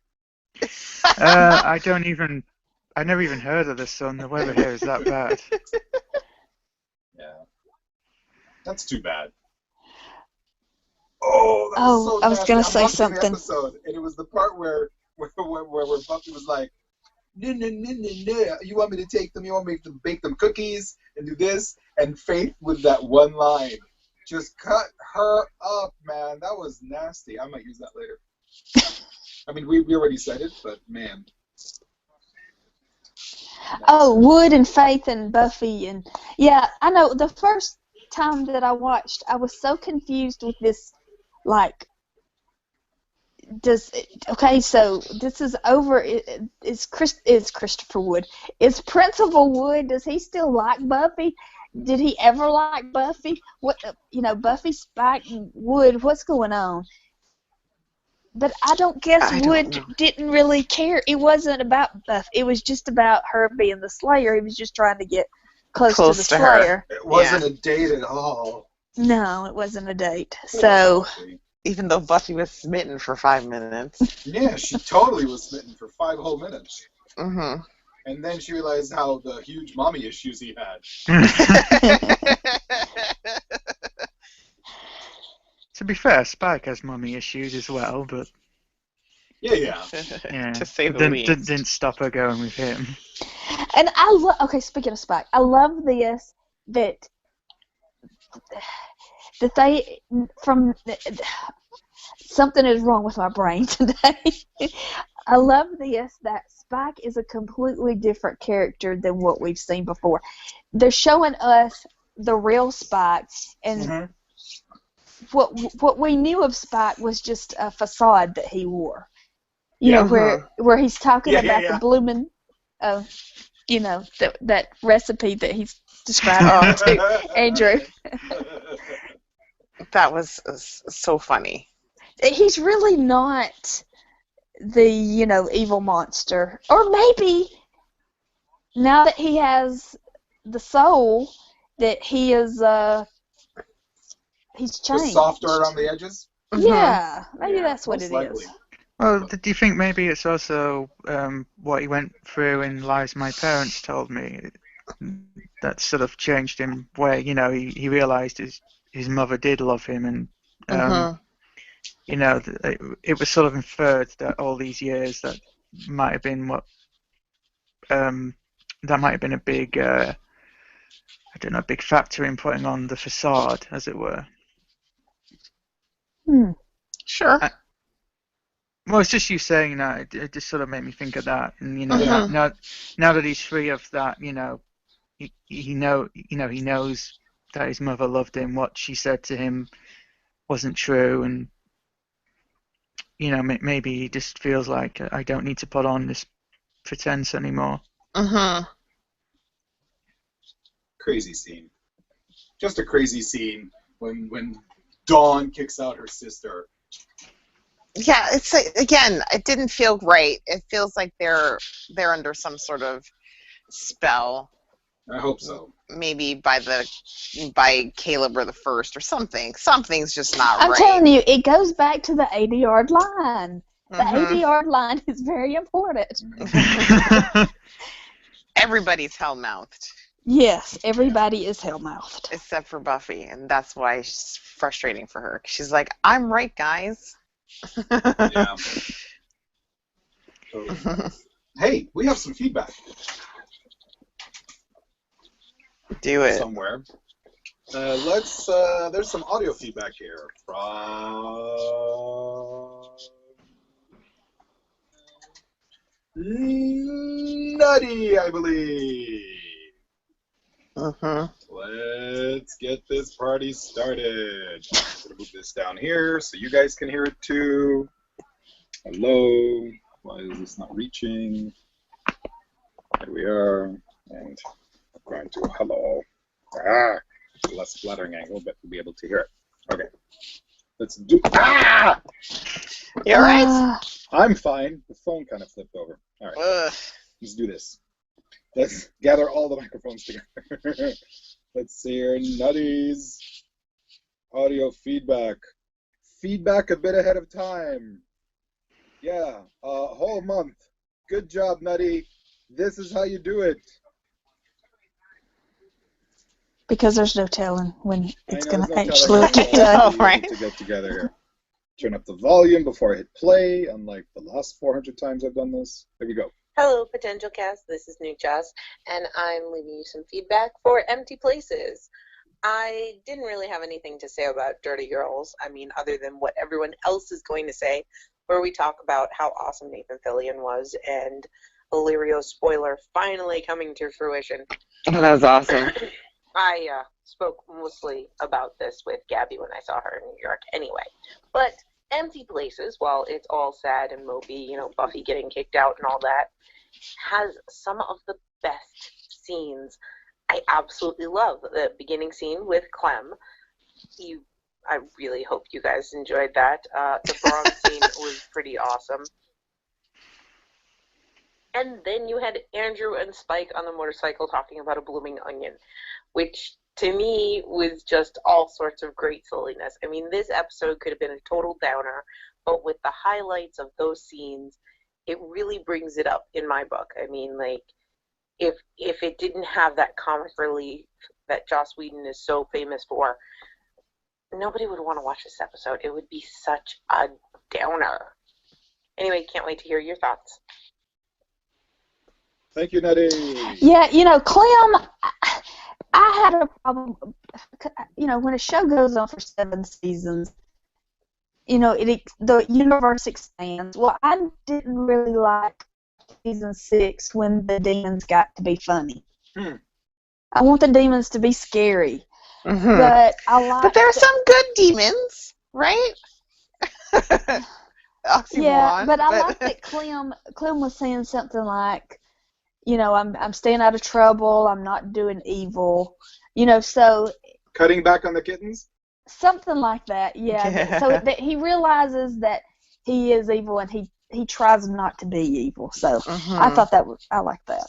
D: I never even heard of the sun. The weather here is that bad.
B: Yeah. That's too bad. Oh, that was so
A: I was
B: nasty.
A: going to say
B: watching the
A: something.
B: episode, and it was the part where Buffy was like, no, you want me to take them, you want me to bake them cookies and do this, and Faith with that one line just cut her up, man. That was nasty. I might use that later. I mean, we already said it, but man.
A: Oh, Wood and Faith and Buffy and yeah, I know. The first time that I watched, I was so confused with this, like, so this is over. Is Christopher Wood? Is Principal Wood? Does he still like Buffy? Did he ever like Buffy? What, Buffy, Spike, and Wood? What's going on? But I don't guess Wood didn't really care. It wasn't about Buffy. It was just about her being the Slayer. He was just trying to get close to the Slayer.
B: It wasn't a date at all.
A: No, it wasn't a date. So.
C: Even though Buffy was smitten for 5 minutes.
B: Yeah, she totally was smitten for 5 whole minutes.
C: Mm-hmm.
B: And then she realized how the huge mommy issues he had.
D: To be fair, Spike has mommy issues as well, but
B: yeah.
C: To say the least.
D: Didn't stop her going with him.
A: And speaking of Spike, I love this that they something is wrong with my brain today. I love this that Spike is a completely different character than what we've seen before. They're showing us the real Spike, and what we knew of Spike was just a facade that he wore. You know, where he's talking about the blooming, that recipe that he's describing to Andrew.
C: That was so funny.
A: He's really not the, evil monster. Or maybe now that he has the soul, that he is, he's changed.
B: Just softer around the edges?
A: Yeah, maybe that's what it is.
D: Well, do you think maybe it's also what he went through in Lies My Parents Told Me that sort of changed him, where, he realized his mother did love him, and it was sort of inferred that all these years that might have been a big big factor in putting on the facade, as it were.
C: Sure.
D: Well, it's just you saying that. It just sort of made me think of that, and now that he's free of that, he knows that his mother loved him. What she said to him wasn't true, and maybe he just feels like I don't need to put on this pretense anymore.
B: Crazy scene. Just a crazy scene when Dawn kicks out her sister.
C: Yeah, it's again, it didn't feel right. It feels like they're under some sort of spell.
B: I hope so.
C: Maybe by Caleb or the First or something. Something's just not right.
A: I'm telling you, it goes back to the 80-yard line. The 80-yard line is very important.
C: Everybody's hell-mouthed.
A: Yes, everybody is hell-mouthed.
C: Except for Buffy, and that's why it's frustrating for her. She's like, I'm right, guys.
B: Yeah. Totally. Hey, we have some feedback
C: Do it.
B: somewhere. Let's. There's some audio feedback here from Nutty, I believe. Let's get this party started. I'm gonna move this down here so you guys can hear it too. Hello. Why is this not reaching? Here we are. And I'm going to hello. Less flattering angle, but we'll be able to hear it. Okay. Let's do.
C: You alright?
B: I'm fine. The phone kind of flipped over. All right. Let's do this. Let's gather all the microphones together. Let's hear Nutty's audio feedback. Feedback a bit ahead of time. Yeah, a whole month. Good job, Nutty. This is how you do it.
A: Because there's no telling when it's going to
B: no
A: actually
B: telling
A: get done.
C: Right.
B: To get together here. Turn up the volume before I hit play, unlike the last 400 times I've done this. Here we go.
E: Hello, PotentialCast. This is Nuchas, and I'm leaving you some feedback for Empty Places. I didn't really have anything to say about Dirty Girls, I mean, other than what everyone else is going to say, where we talk about how awesome Nathan Fillion was, and Illyrio's spoiler finally coming to fruition.
C: That was awesome.
E: I spoke mostly about this with Gabby when I saw her in New York anyway. But Empty Places, while it's all sad and mopey, you know, Buffy getting kicked out and all that, has some of the best scenes. I absolutely love the beginning scene with Clem. I really hope you guys enjoyed that. The bronze scene was pretty awesome. And then you had Andrew and Spike on the motorcycle talking about a blooming onion, which to me was just all sorts of great silliness. I mean, this episode could have been a total downer, but with the highlights of those scenes, it really brings it up in my book. I mean, like, if it didn't have that comic relief that Joss Whedon is so famous for, nobody would want to watch this episode. It would be such a downer. Anyway, can't wait to hear your thoughts.
B: Thank you, Nutty.
A: Yeah, you know, Clem, I had a problem, you know, when a show goes on for 7 seasons, you know, the universe expands. Well, I didn't really like season 6 when the demons got to be funny. I want the demons to be scary. But I like.
C: But there are some good demons, right? Oxymoron,
A: yeah, but I like that Clem was saying something like, you know, I'm staying out of trouble. I'm not doing evil. You know, so.
B: Cutting back on the kittens?
A: Something like that, yeah. So that he realizes that he is evil and he tries not to be evil. So I thought I like that.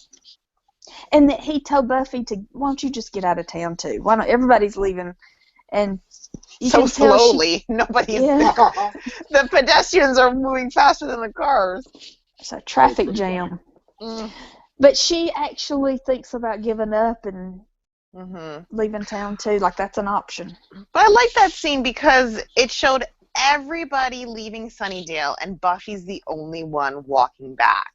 A: And that he told Buffy why don't you just get out of town too? Why don't everybody's leaving? And you
C: so
A: can tell
C: slowly, nobody's.
A: Yeah.
C: The pedestrians are moving faster than the cars.
A: It's a traffic jam. But she actually thinks about giving up and leaving town too. Like that's an option.
C: But I like that scene because it showed everybody leaving Sunnydale, and Buffy's the only one walking back.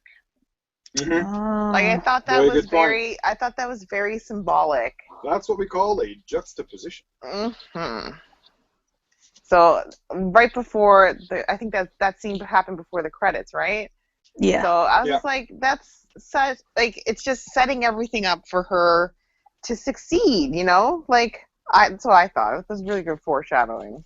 C: Like I thought that was very. I thought that was very symbolic.
B: That's what we call a juxtaposition.
C: So right before I think that scene happened before the credits, right?
A: Yeah.
C: So I was just like, that's such like it's just setting everything up for her to succeed, you know? Like that's what I thought. It was really good foreshadowing.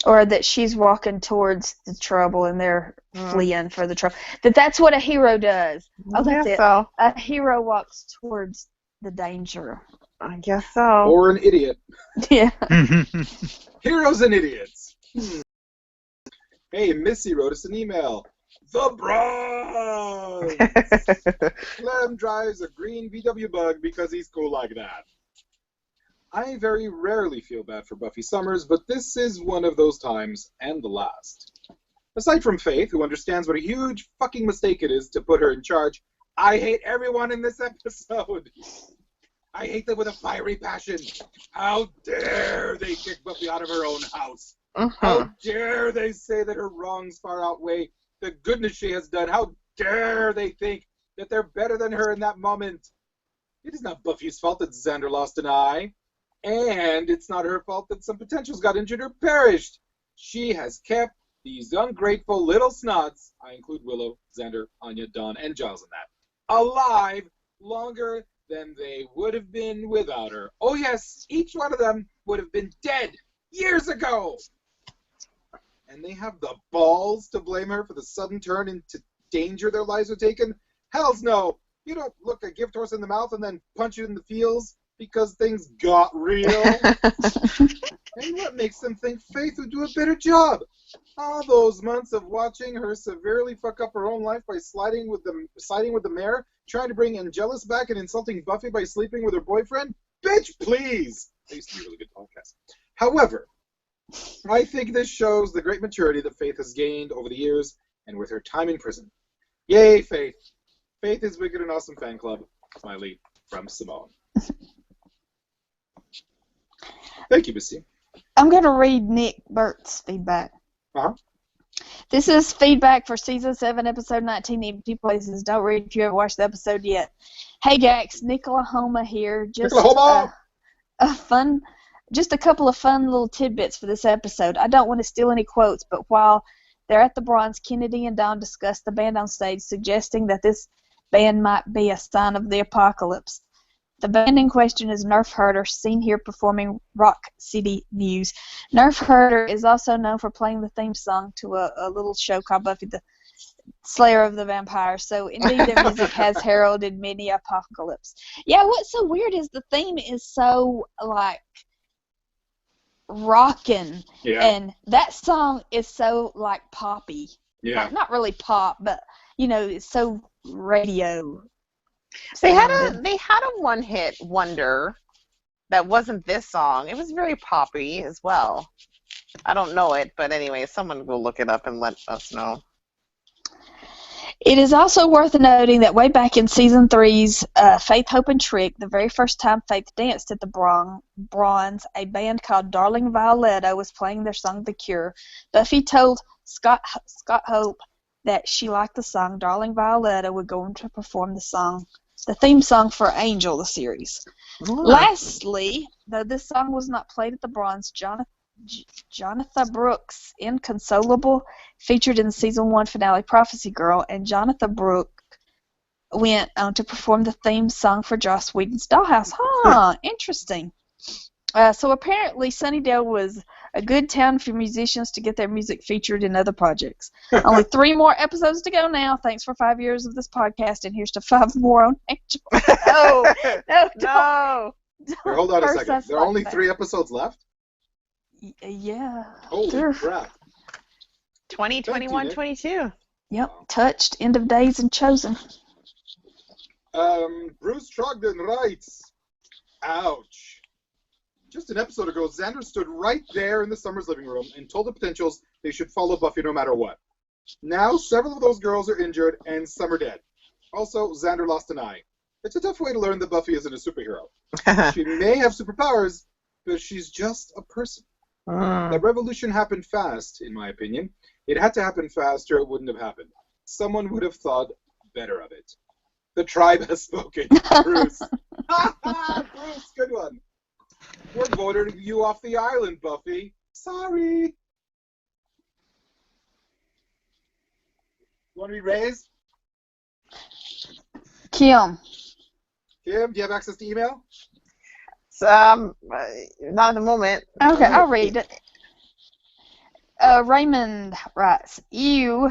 A: Or that she's walking towards the trouble and they're fleeing for the trouble. That's what a hero does. Oh, that's it.
C: So.
A: A hero walks towards the danger.
C: I guess so.
B: Or an idiot.
A: Yeah.
B: Heroes and idiots. Hey, Missy wrote us an email. The Bronze! Clem drives a green VW Bug because he's cool like that. I very rarely feel bad for Buffy Summers, but this is one of those times, and the last. Aside from Faith, who understands what a huge fucking mistake it is to put her in charge, I hate everyone in this episode. I hate them with a fiery passion. How dare they kick Buffy out of her own house? How dare they say that her wrongs far outweigh the goodness she has done? How dare they think that they're better than her in that moment? It is not Buffy's fault that Xander lost an eye. And it's not her fault that some potentials got injured or perished. She has kept these ungrateful little snots, I include Willow, Xander, Anya, Dawn, and Giles in that, alive longer than they would have been without her. Oh yes, each one of them would have been dead years ago. And they have the balls to blame her for the sudden turn into danger their lives are taken? Hells no. You don't look a gift horse in the mouth and then punch it in the feels because things got real. And what makes them think Faith would do a better job? All those months of watching her severely fuck up her own life by siding with the mayor, trying to bring Angelus back and insulting Buffy by sleeping with her boyfriend? Bitch, please! They used to be a really good podcast. However, I think this shows the great maturity that Faith has gained over the years and with her time in prison. Yay, Faith! Faith is Wicked and Awesome Fan Club. Smiley from Simone. Thank you, Missy.
A: I'm going to read Nick Burt's feedback.
B: Uh-huh.
A: This is feedback for Season 7, Episode 19, Empty Places. Don't read if you haven't watched the episode yet. Hey, Gax, Nicklahoma here. Just a couple of fun little tidbits for this episode. I don't want to steal any quotes, but while they're at the Bronze, Kennedy and Dawn discuss the band on stage, suggesting that this band might be a sign of the apocalypse. The band in question is Nerf Herder, seen here performing Rock City News. Nerf Herder is also known for playing the theme song to a little show called Buffy the Slayer of the Vampires. So, indeed, their music has heralded many apocalypse. Yeah, what's so weird is the theme is so, like, rockin'.
B: Yeah.
A: And that song is so, like, poppy.
B: Yeah.
A: Like, not really pop, but, you know, it's so radio.
C: They had a one-hit wonder that wasn't this song. It was very poppy as well. I don't know it, but anyway, someone will look it up and let us know.
A: It is also worth noting that way back in Season 3's Faith, Hope, and Trick, the very first time Faith danced at the Bronze, a band called Darling Violetta was playing their song The Cure. Buffy told Scott Hope that she liked the song. Darling Violetta would go on to perform the theme song for Angel, the series. Lastly, though this song was not played at the Bronze, Jonathan Brooks, Inconsolable, featured in the Season 1 finale Prophecy Girl, and Jonathan Brooks went on to perform the theme song for Joss Whedon's Dollhouse. Interesting. So apparently Sunnydale was a good town for musicians to get their music featured in other projects. Only 3 more episodes to go now. Thanks for 5 years of this podcast, and here's to 5 more on Angel. No.
B: Wait, hold on a second. There are only 3 episodes left?
A: Yeah.
B: Holy crap.
C: 20, 21, 22.
A: Yep.
B: Wow.
A: Touched, End of Days, and Chosen.
B: Bruce Trogdon writes, ouch. Just an episode ago, Xander stood right there in the Summers living room and told the Potentials they should follow Buffy no matter what. Now, several of those girls are injured and some are dead. Also, Xander lost an eye. It's a tough way to learn that Buffy isn't a superhero. She may have superpowers, but she's just a person. That revolution happened fast, in my opinion. It had to happen fast or it wouldn't have happened. Someone would have thought better of it. The tribe has spoken. Bruce. Bruce, good one. We're voting you off the island, Buffy. Sorry. Want to be raised?
A: Kim,
B: do you have access to email?
C: Not at the moment.
A: Okay, I'll read it. Raymond writes, "Ew,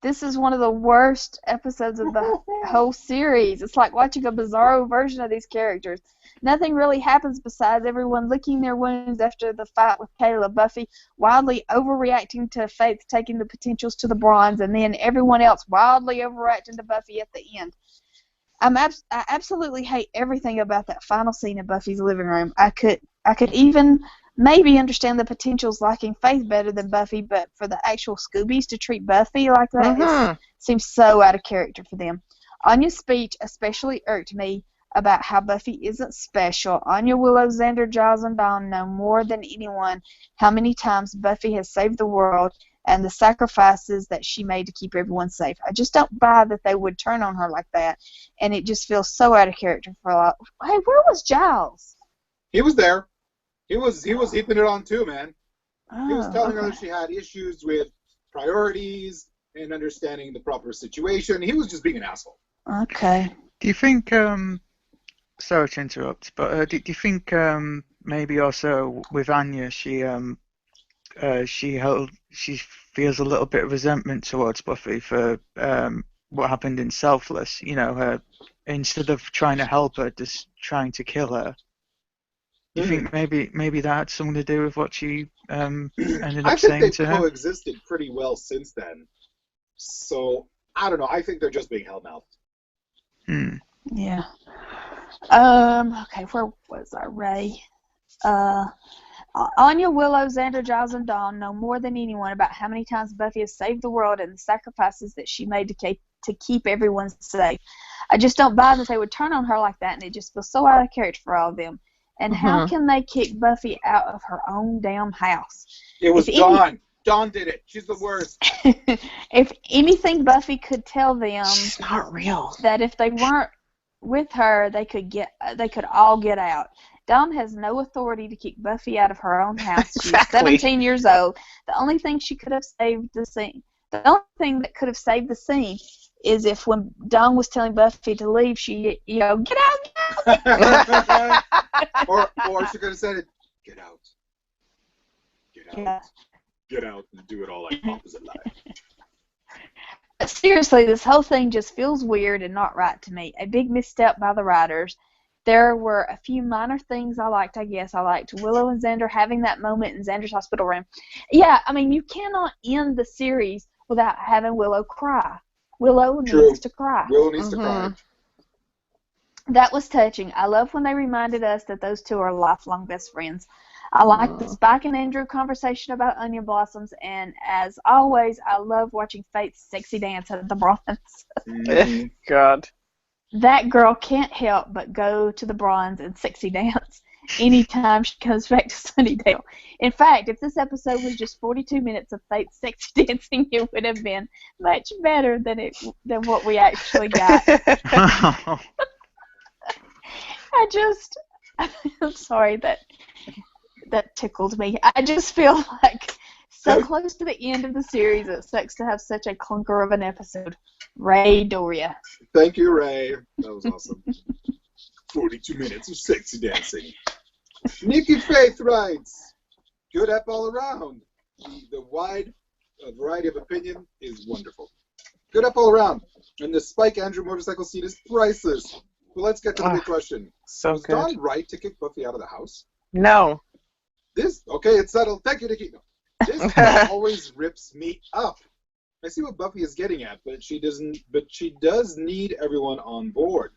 A: this is one of the worst episodes of the whole series. It's like watching a bizarro version of these characters. Nothing really happens besides everyone licking their wounds after the fight with Kayla, Buffy wildly overreacting to Faith taking the Potentials to the Bronze, and then everyone else wildly overreacting to Buffy at the end. I absolutely hate everything about that final scene in Buffy's living room. I could even maybe understand the Potentials liking Faith better than Buffy, but for the actual Scoobies to treat Buffy like that it seems so out of character for them. Anya's speech especially irked me. about how Buffy isn't special. Anya, Willow, Xander, Giles, and Dawn know more than anyone how many times Buffy has saved the world and the sacrifices that she made to keep everyone safe. I just don't buy that they would turn on her like that, and it just feels so out of character for a lot. Hey, where was Giles?
B: He was there. He was heaping it on too, man. He was
A: Oh,
B: telling her
A: okay.
B: that she had issues with priorities and understanding the proper situation. He was just being an asshole.
A: Okay.
D: Do you think, sorry to interrupt, but do you think maybe also with Anya, she feels a little bit of resentment towards Buffy for what happened in Selfless? You know, her instead of trying to help her, just trying to kill her. Do you think maybe that had something to do with what she ended
B: I
D: up
B: think
D: saying
B: they've
D: to her?
B: coexisted pretty well since then. So, I don't know. I think they're just being hell-mouthed.
A: Yeah. Okay, where was I, Ray? Anya, Willow, Xander, Giles, and Dawn know more than anyone about how many times Buffy has saved the world and the sacrifices that she made to keep everyone safe. I just don't buy that they would turn on her like that, and it just feels so out of character for all of them. And how can they kick Buffy out of her own damn house?
B: It was Dawn. Dawn did it. She's the worst.
A: If anything, Buffy could tell them
C: She's not real.
A: that if they weren't with her, they could all get out. Dawn has no authority to kick Buffy out of her own house. She's
C: Exactly.
A: 17 years old. The only thing she could have saved the scene. The only thing that could have saved the scene is if when Dawn was telling Buffy to leave, she get out, get out.
B: or she could have said it, get out. Get out.
A: Yeah.
B: Get out and do it all like opposite life.
A: But seriously, this whole thing just feels weird and not right to me. A big misstep by the writers. There were a few minor things I liked, I guess. I liked Willow and Xander having that moment in Xander's hospital room. Yeah, I mean, you cannot end the series without having Willow cry. Willow needs to cry.
B: Willow needs to cry.
A: That was touching. I love when they reminded us that those two are lifelong best friends. I like the Spike and Andrew conversation about onion blossoms, and as always, I love watching Faith's sexy dance at the Bronze.
C: God.
A: That girl can't help but go to the Bronze and sexy dance anytime she comes back to Sunnydale. In fact, if this episode was just 42 minutes of Faith's sexy dancing, it would have been much better than what we actually got. I'm sorry that tickled me. I just feel like so close to the end of the series, it sucks to have such a clunker of an episode. Ray Doria.
B: Thank you, Ray. That was awesome. 42 minutes of sexy dancing. Nikki Faith writes, good app all around. The wide variety of opinion is wonderful. Good app all around. And the Spike Andrew motorcycle seat is priceless. Well, let's get to the big question.
C: So
B: was
C: good.
B: Dawn right to kick Buffy out of the house?
C: No.
B: Okay, it's settled. Thank you, Nikki. No. This always rips me up. I see what Buffy is getting at, but she does need everyone on board.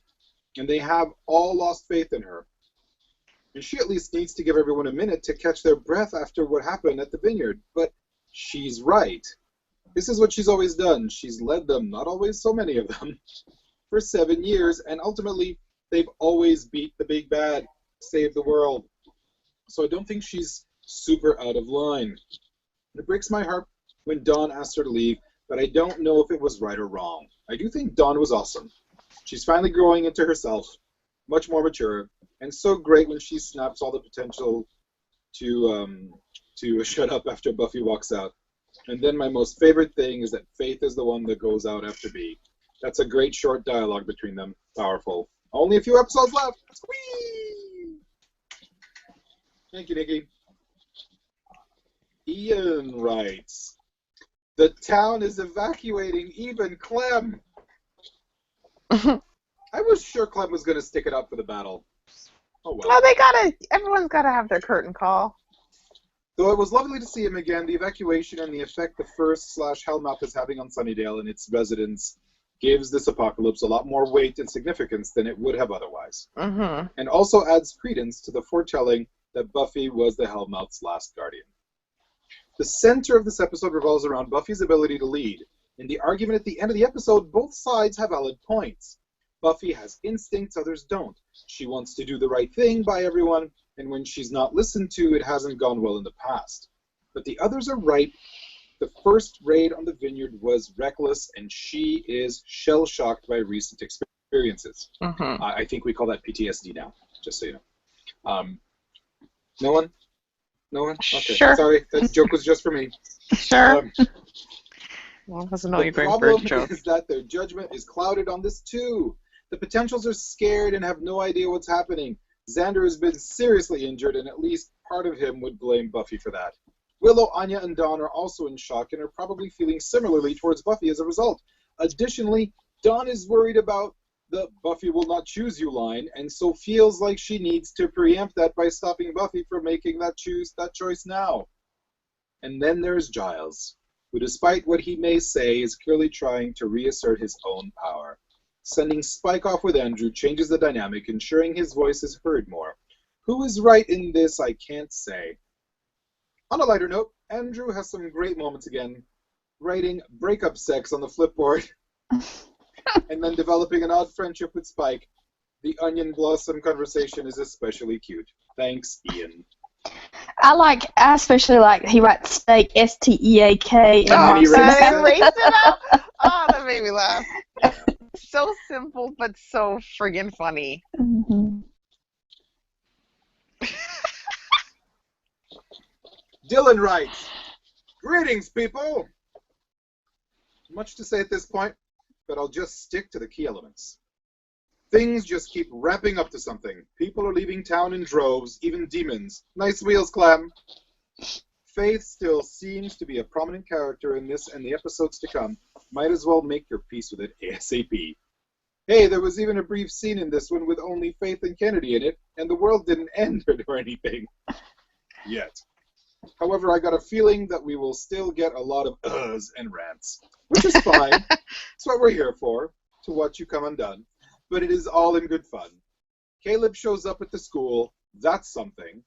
B: And they have all lost faith in her. And she at least needs to give everyone a minute to catch their breath after what happened at the vineyard. But she's right. This is what she's always done. She's led them, not always so many of them, for 7 years, and ultimately they've always beat the big bad, saved the world. So I don't think she's super out of line. It breaks my heart when Dawn asked her to leave, but I don't know if it was right or wrong. I do think Dawn was awesome. She's finally growing into herself, much more mature, and so great when she snaps all the potential to shut up after Buffy walks out. And then my most favorite thing is that Faith is the one that goes out after B. That's a great short dialogue between them. Powerful. Only a few episodes left. Squee! Thank you, Nikki. Ian writes, the town is evacuating even Clem. I was sure Clem was going to stick it up for the battle. Oh well.
C: Well, everyone's gotta have their curtain call.
B: Though it was lovely to see him again, the evacuation and the effect the first / Hellmouth is having on Sunnydale and its residents gives this apocalypse a lot more weight and significance than it would have otherwise. And also adds credence to the foretelling that Buffy was the Hellmouth's last guardian. The center of this episode revolves around Buffy's ability to lead. In the argument at the end of the episode, both sides have valid points. Buffy has instincts others don't. She wants to do the right thing by everyone, and when she's not listened to, it hasn't gone well in the past. But the others are right. The first raid on the vineyard was reckless, and she is shell-shocked by recent experiences.
C: Mm-hmm.
B: I think we call that PTSD now, just so you know. No one? No one? Okay.
C: Sure.
B: Sorry, that joke was just for me.
C: Sure. Well, I wasn't know you're going for a
B: joke. The
C: joke.
B: problem is that their judgment is clouded on this too. The Potentials are scared and have no idea what's happening. Xander has been seriously injured, and at least part of him would blame Buffy for that. Willow, Anya, and Dawn are also in shock and are probably feeling similarly towards Buffy as a result. Additionally, Dawn is worried about the Buffy will not choose you line, and so feels like she needs to preempt that by stopping Buffy from making that choice now. And then there's Giles, who despite what he may say is clearly trying to reassert his own power. Sending Spike off with Andrew changes the dynamic, ensuring his voice is heard more. Who is right in this, I can't say. On a lighter note, Andrew has some great moments again, writing breakup sex on the flipboard, and then developing an odd friendship with Spike. The onion blossom conversation is especially cute. Thanks, Ian.
A: I especially like he writes steak, S-T-E-A-K.
B: And he
C: erased it out? Oh, that made me laugh. So simple, but so friggin' funny.
A: Mm-hmm.
B: Dylan writes, "Greetings, people." Much to say at this point, but I'll just stick to the key elements. Things just keep ramping up to something. People are leaving town in droves, even demons. Nice wheels, Clem. Faith still seems to be a prominent character in this and the episodes to come. Might as well make your peace with it ASAP. Hey, there was even a brief scene in this one with only Faith and Kennedy in it, and the world didn't end or anything. Yet. However, I got a feeling that we will still get a lot of uhs and rants, which is fine. It's what we're here for, to watch you come undone. But it is all in good fun. Caleb shows up at the school. That's something.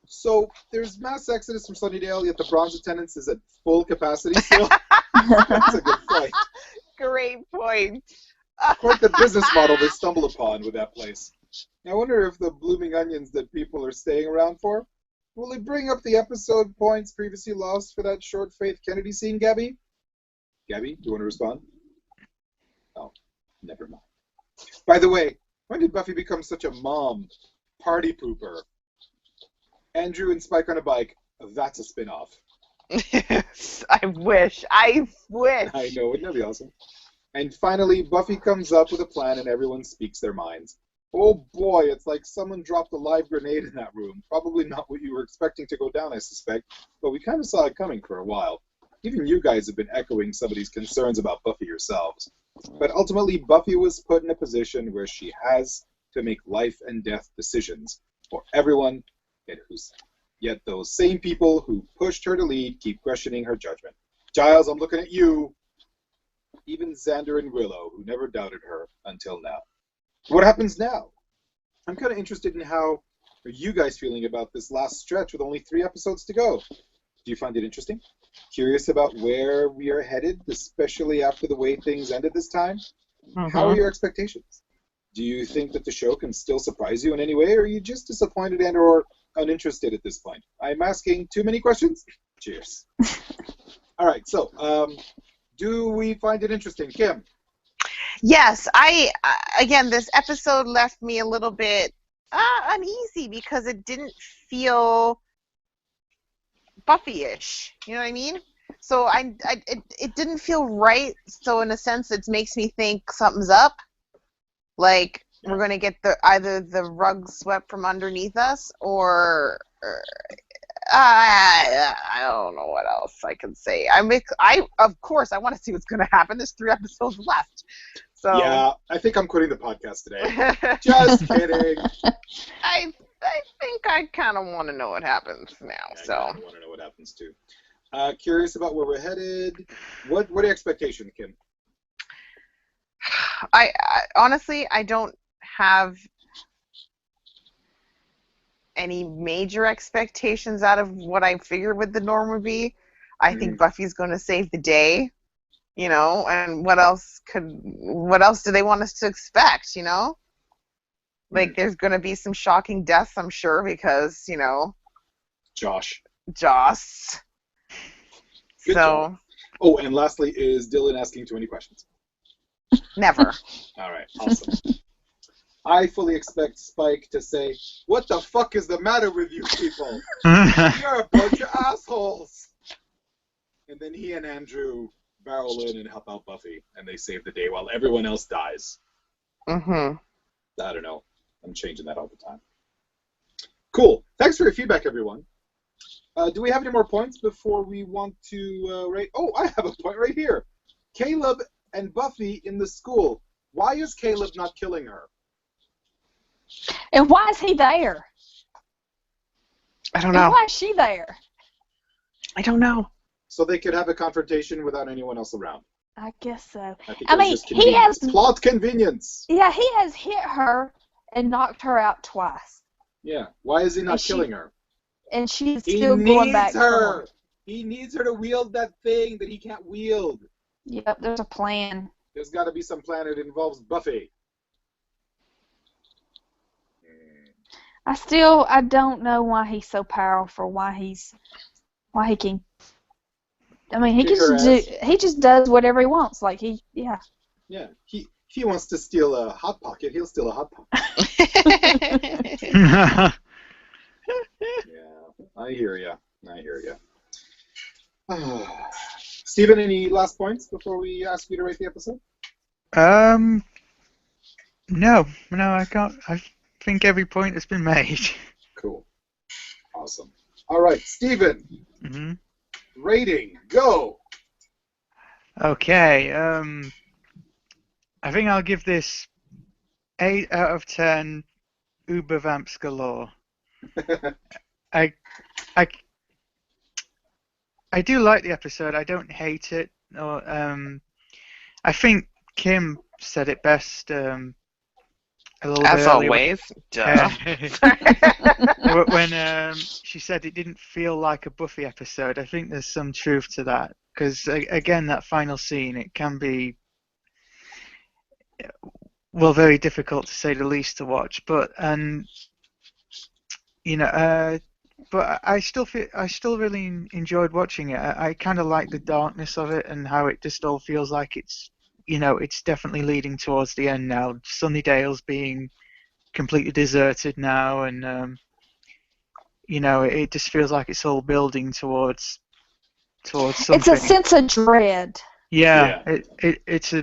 B: So there's mass exodus from Sunnydale, yet the bronze attendance is at full capacity still. That's a good point.
C: Great point.
B: Quite the business model they stumble upon with that place. I wonder if the blooming onions that people are staying around for, will it bring up the episode points previously lost for that short Faith Kennedy scene, Gabby? Gabby, do you want to respond? Oh, never mind. By the way, when did Buffy become such a mom? Party pooper. Andrew and Spike on a bike. That's a spin-off.
C: I wish. I
B: know, wouldn't that be awesome? And finally, Buffy comes up with a plan and everyone speaks their minds. Oh boy, it's like someone dropped a live grenade in that room. Probably not what you were expecting to go down, I suspect, but we kind of saw it coming for a while. Even you guys have been echoing some of these concerns about Buffy yourselves. But ultimately, Buffy was put in a position where she has to make life and death decisions for everyone, yet those same people who pushed her to lead keep questioning her judgment. Giles, I'm looking at you. Even Xander and Willow, who never doubted her until now. What happens now? I'm kind of interested in how are you guys feeling about this last stretch with only 3 episodes to go. Do you find it interesting? Curious about where we are headed, especially after the way things ended this time?
C: Mm-hmm.
B: How are your expectations? Do you think that the show can still surprise you in any way, or are you just disappointed and or uninterested at this point? I'm asking too many questions? Cheers. All right, so do we find it interesting? Kim?
C: Yes, again, this episode left me a little bit uneasy because it didn't feel Buffy-ish. You know what I mean? So it didn't feel right. So in a sense, it makes me think something's up. Like we're gonna get either the rug swept from underneath us, or I don't know what else I can say. Of course I want to see what's gonna happen. There's 3 episodes left. So
B: yeah, I think I'm quitting the podcast today. Just kidding.
C: I think I kind of want to know what happens now.
B: Yeah,
C: so
B: I want to know what happens too. Curious about where we're headed. What are your expectations, Kim?
C: I honestly I don't have any major expectations out of what I figured what the norm would be. I think Buffy's going to save the day. you know, and what else do they want us to expect, you know? Like, there's going to be some shocking deaths, I'm sure, because, you know,
B: Josh.
C: Joss.
B: Good
C: So,
B: job. Oh, and lastly, is Dylan asking too many questions?
C: never.
B: All right, awesome. I fully expect Spike to say, "What the fuck is the matter with you people? You're a bunch of assholes." And then he and Andrew barrel in and help out Buffy, and they save the day while everyone else dies.
C: Mm-hmm.
B: I don't know. I'm changing that all the time. Cool. Thanks for your feedback, everyone. Do we have any more points before we want to rate? Oh, I have a point right here. Caleb and Buffy in the school. Why is Caleb not killing her?
A: And why is he there?
C: I don't
A: And
C: know.
A: why is she there?
C: I don't know.
B: So they could have a confrontation without anyone else around.
A: I guess so.
B: I think
A: I
B: it was
A: mean,
B: just
A: he
B: convenience.
A: has.
B: Plot convenience.
A: Yeah, he has hit her and knocked her out twice.
B: Yeah. Why is he not
A: And
B: killing her?
A: And she's
B: He
A: still going back
B: needs
A: for
B: her.
A: more.
B: He needs her to wield that thing that he can't wield.
A: Yep, there's a plan.
B: There's got to be some plan that involves Buffy.
A: I don't know why he's so powerful. Why he can. I mean, he just does whatever he wants. Like
B: Yeah. He wants to steal a hot pocket. He'll steal a hot pocket. Yeah, I hear ya. Steven, any last points before we ask you to rate the episode?
D: No, I can't. I think every point has been made.
B: Cool. Awesome. All right, Steven.
D: Mm-hmm.
B: Rating, go.
D: Okay. I think I'll give this 8 out of 10 Uber Vamps galore. I do like the episode. I don't hate it. Or I think Kim said it best a little
C: As
D: bit earlier.
C: always. Duh.
D: When she said it didn't feel like a Buffy episode, I think there's some truth to that. Because, again, that final scene, it can be, well, very difficult to say the least to watch. But I still really enjoyed watching it. I kind of like the darkness of it and how it just all feels like it's definitely leading towards the end now. Sunnydale's being completely deserted now, and it just feels like it's all building towards something.
A: It's a sense of dread.
D: Yeah. It's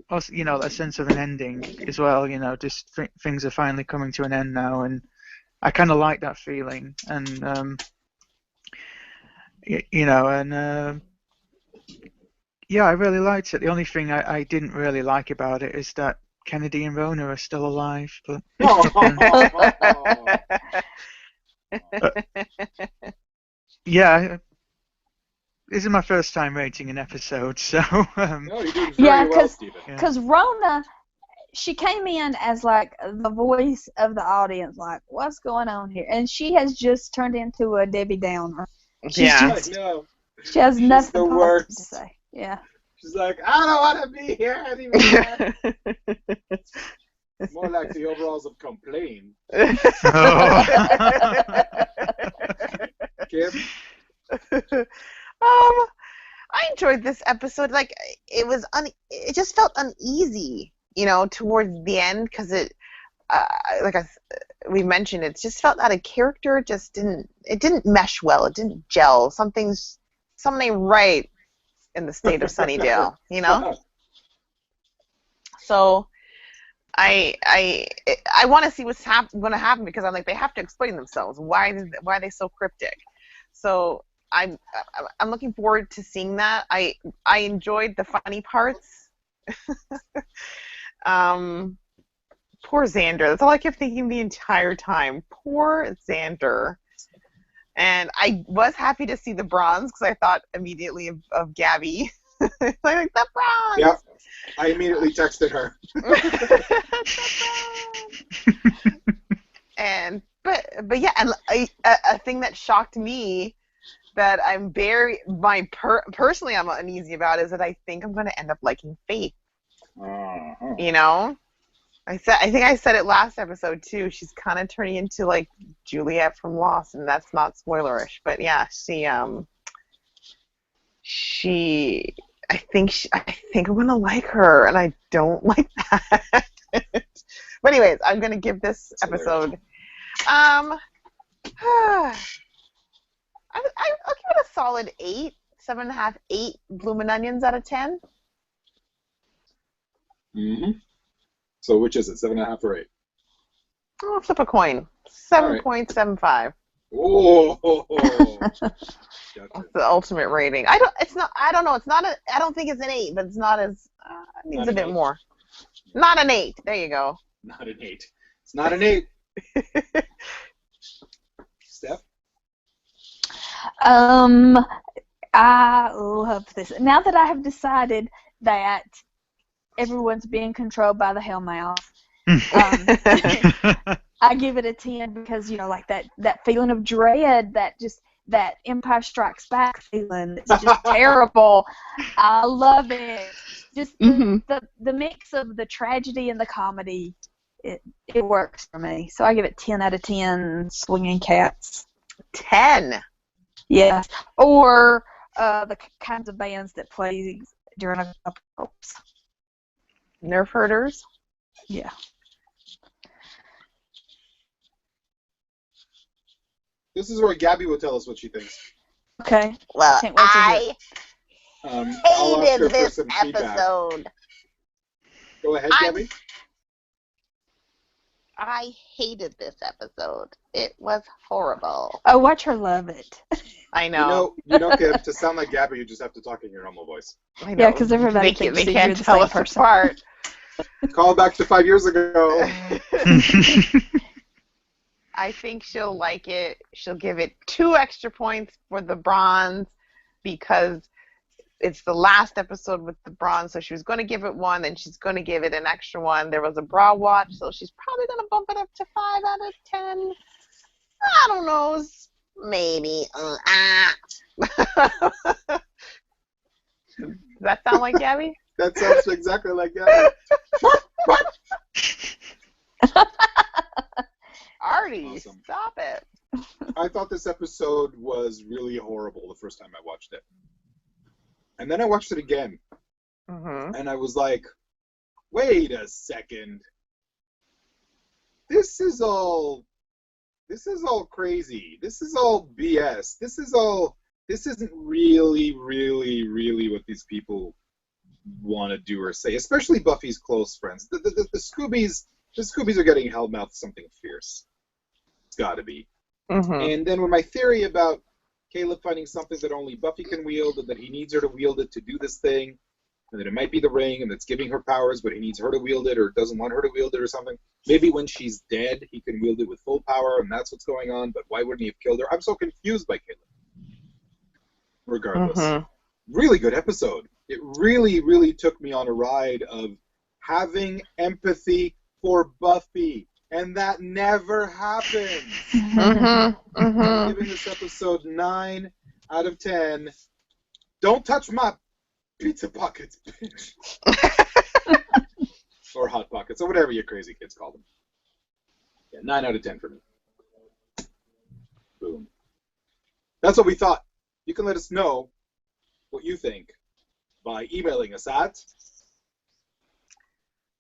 D: also, a sense of an ending as well. Just things are finally coming to an end now, and I kind of like that feeling, and yeah, I really liked it. The only thing I didn't really like about it is that Kennedy and Rona are still alive. But yeah, this is my first time rating an episode, so
B: No, you're doing very well, Steven.
A: Because Rona, she came in as like the voice of the audience, like, what's going on here? And she has just turned into a Debbie Downer.
C: Yeah.
B: I know.
A: She has nothing
B: the
A: positive
B: worst.
A: to say. Yeah.
B: She's like, I don't want to be here anymore. More like the overalls of complain. Kim?
C: I enjoyed this episode. Like, it just felt uneasy, towards the end, because we mentioned, it just felt out of character. It didn't mesh well. It didn't gel. Something right in the state of Sunnydale, So I want to see what's going to happen, because I'm like, they have to explain themselves. Why are they so cryptic? So I'm looking forward to seeing that. I enjoyed the funny parts. Poor Xander. That's all I kept thinking the entire time. Poor Xander. And I was happy to see the bronze, because I thought immediately of Gabby. Like, the bronze!
B: Yeah, I immediately texted her.
C: But yeah, and a thing that shocked me that I'm personally I'm uneasy about is that I think I'm going to end up liking Faith. You know, I think I said it last episode too. She's kind of turning into like Juliet from Lost, and that's not spoilerish, but yeah, I think I'm gonna like her, and I don't like that. But anyways, I'm gonna give this episode. I'll give it a solid 8, 7.5, 8 bloomin' onions out of 10.
B: Mm-hmm. So which is it, 7.5 or 8?
C: I'll flip a coin. 7.75.
B: Oh, gotcha.
C: That's the ultimate rating. I don't know. I don't think it's an 8, but it's not as. It needs a bit more. Not an 8. There you go.
B: Not an 8. It's not an 8. Steph?
A: I love this. Now that I have decided that everyone's being controlled by the Hellmouth, I give it a 10 because, like that feeling of dread, that Empire Strikes Back feeling. It's just terrible. I love it. Just the mix of the tragedy and the comedy, it works for me. So I give it 10 out of 10 swinging cats.
C: 10?
A: Yes. Or the kinds of bands that play during apocalypse.
C: Nerf herders?
A: Yeah.
B: This is where Gabby will tell us what she thinks.
A: Okay.
C: Well,
A: Can't wait to hear it.
B: I'll ask her
C: hated
B: for
C: this
B: some feedback.
C: episode.
B: Go ahead, Gabby.
C: I hated this episode. It was horrible.
A: Oh, watch her love it.
C: I know.
B: Kim, to sound like Gabby, you just have to talk in your normal voice.
C: I know.
A: Yeah, because everybody thinks
C: they
A: that
C: can't
A: you're the
C: tell
A: same
C: us
A: person.
C: apart.
B: Call back to 5 years ago.
C: I think she'll like it. She'll give it 2 extra points for the bronze because it's the last episode with the bronze. So she was going to give it 1, then she's going to give it an extra 1. There was a bra watch, so she's probably going to bump it up to 5 out of 10. I don't know. Maybe. Does that sound like Gabby?
B: That sounds exactly like Gabby.
C: Artie,
B: Awesome.
C: Stop it.
B: I thought this episode was really horrible the first time I watched it. And then I watched it again.
C: Mm-hmm.
B: And I was like, wait a second. This is all crazy. This is all BS. This isn't really, really, really what these people want to do or say, especially Buffy's close friends. The Scoobies are getting hellmouthed something fierce. It's got to be.
C: Mm-hmm.
B: And then when my theory about Caleb finding something that only Buffy can wield and that he needs her to wield it to do this thing, and that it might be the ring and that's giving her powers, but he needs her to wield it or doesn't want her to wield it or something. Maybe when she's dead, he can wield it with full power and that's what's going on, but why wouldn't he have killed her? I'm so confused by Caleb. Regardless.
C: Mm-hmm.
B: Really good episode. It really, really took me on a ride of having empathy for Buffy, and that never happens.
C: Mm-hmm. Mm-hmm.
B: I'm giving this episode 9 out of 10. Don't touch my pizza pockets, bitch. Or hot pockets, or whatever your crazy kids call them. Yeah, 9 out of 10 for me. Boom. That's what we thought. You can let us know what you think by emailing us at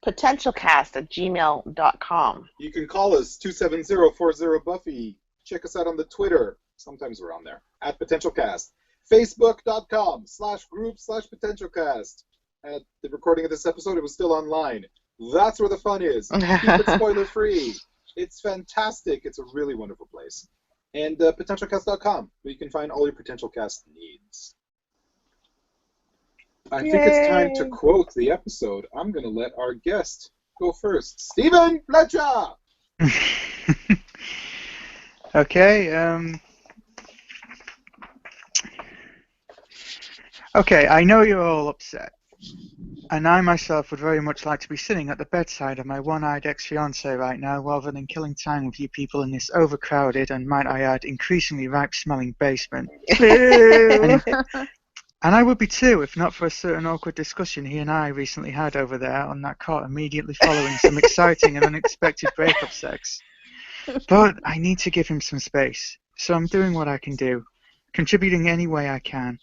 C: PotentialCast@gmail.com.
B: You can call us 270-40-BUFFY. Check us out on the Twitter. Sometimes we're on there. At PotentialCast. Facebook.com/group/PotentialCast. At the recording of this episode, it was still online. That's where the fun is. Keep it spoiler-free. It's fantastic. It's a really wonderful place. And PotentialCast.com, where you can find all your PotentialCast needs. I think it's time to quote the episode. I'm going to let our guest go first. Stephen Fletcher!
D: Okay, okay, I know you're all upset. And I myself would very much like to be sitting at the bedside of my one-eyed ex-fiancée right now rather than killing time with you people in this overcrowded and, might I add, increasingly ripe-smelling basement.
A: Boo.
D: And I would be too, if not for a certain awkward discussion he and I recently had over there on that cot immediately following some exciting and unexpected breakup sex. But I need to give him some space, so I'm doing what I can do, contributing any way I can.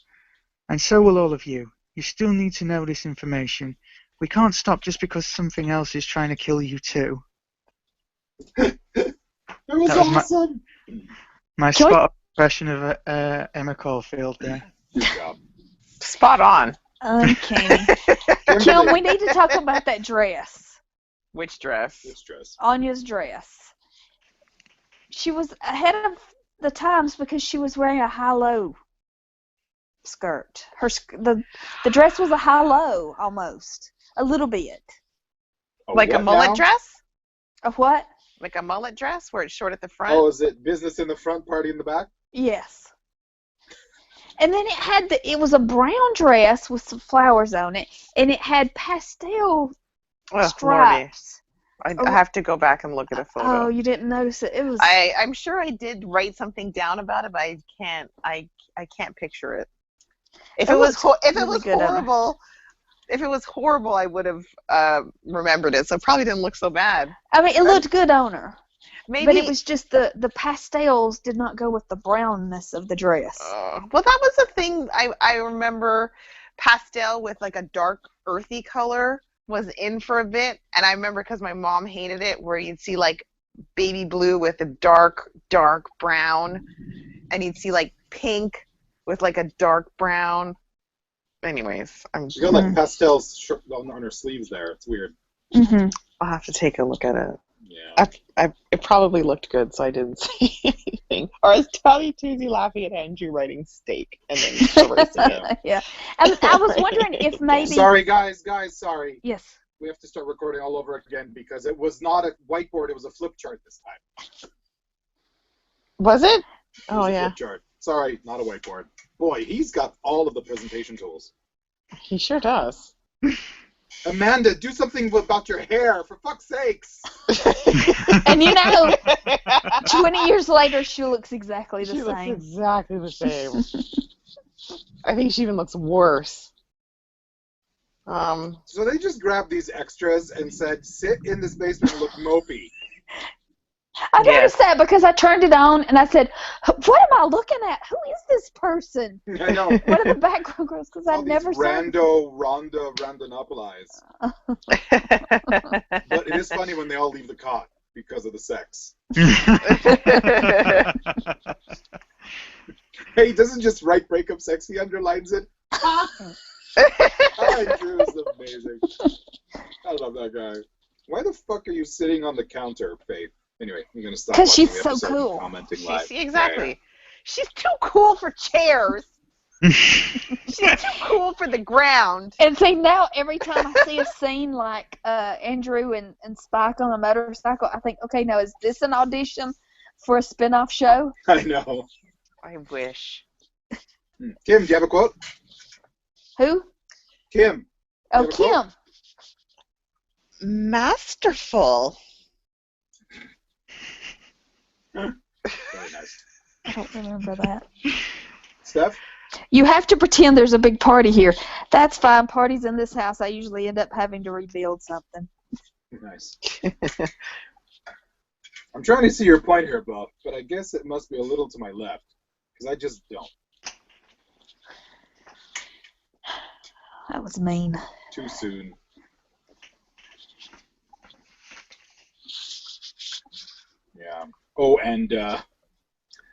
D: And so will all of you. You still need to know this information. We can't stop just because something else is trying to kill you too.
B: It was
D: That was
B: awesome.
D: My
A: Can we-
D: spot impression of Emma Caulfield there.
B: Good job.
C: Spot on.
A: Uncanny. Kim, we need to talk about that dress.
C: Which dress?
B: This dress.
A: Anya's dress. She was ahead of the times because she was wearing a high-low skirt. The dress was a high-low almost, a little bit.
C: Like a
B: what
C: mullet
B: now?
C: dress?
A: A what?
C: Like a mullet dress where it's short at the front?
B: Oh, is it business in the front, party in the back?
A: Yes. And then it was a brown dress with some flowers on it, and it had pastel
C: Lordy.
A: stripes.
C: I have to go back and look at a photo.
A: Oh, you didn't notice it? It was.
C: I'm sure I did write something down about it, but I can't picture it. If it was
A: really good on her.
C: horrible, if it was horrible, I would have remembered it. So it probably didn't look so bad.
A: I mean, it looked good on her,
C: Maybe.
A: but it was just the pastels did not go with the brownness of the dress.
C: Well, that was the thing. I remember pastel with like a dark earthy color was in for a bit, and I remember because my mom hated it, where you'd see like baby blue with a dark brown, and you'd see like pink with like a dark brown. Anyways,
B: She got like pastels on her sleeves there. It's weird.
A: Mm-hmm.
C: I'll have to take a look at it.
B: Yeah.
C: It probably looked good, so I didn't say anything. Or I was probably too busy laughing at Andrew writing steak and then erasing it.
A: Yeah. And I was wondering if maybe.
B: Sorry, guys, sorry.
A: Yes.
B: We have to start recording all over again because it was not a whiteboard, it was a flip chart this time.
C: Was it?
B: It
C: Oh,
B: was a
C: yeah.
B: flip chart. Sorry, not a whiteboard. Boy, he's got all of the presentation tools.
C: He sure does.
B: Amanda, do something about your hair, for fuck's sakes.
A: And 20 years later, she looks exactly the
C: She looks
A: same.
C: exactly the same. I think she even looks worse.
B: So they just grabbed these extras and said, sit in this basement and look mopey.
A: I noticed that because I turned it on and I said, "What am I looking at? Who is this person?
B: I know.
A: What are the background girls?" Because I'd never seen.
B: Randa Randanopolize. But it is funny when they all leave the cot because of the sex. Hey, he doesn't just write breakup sex, he underlines it. Andrew is amazing. I love that guy. Why the fuck are you sitting on the counter, Faith? Anyway, I'm gonna stop.
A: 'Cause she's
B: watching the
A: so
B: episode and
A: cool.
B: Commenting live.
C: Exactly.
B: Yeah.
C: She's too cool for chairs. She's too cool for the ground.
A: And see, now every time I see a scene like Andrew and Spike on a motorcycle, I think, okay, now is this an audition for a spin-off show?
B: I know.
C: I wish.
B: Kim, do you have a quote?
A: Who?
B: Kim.
A: Oh,
B: You have a quote?
A: Kim.
C: Masterful.
B: Very nice.
A: I don't remember that.
B: Steph?
A: You have to pretend there's a big party here. That's fine. Parties in this house, I usually end up having to rebuild something.
B: Nice. I'm trying to see your point here, Buff, but I guess it must be a little to my left, because I just don't.
A: That was mean.
B: Too soon. Yeah. Oh, and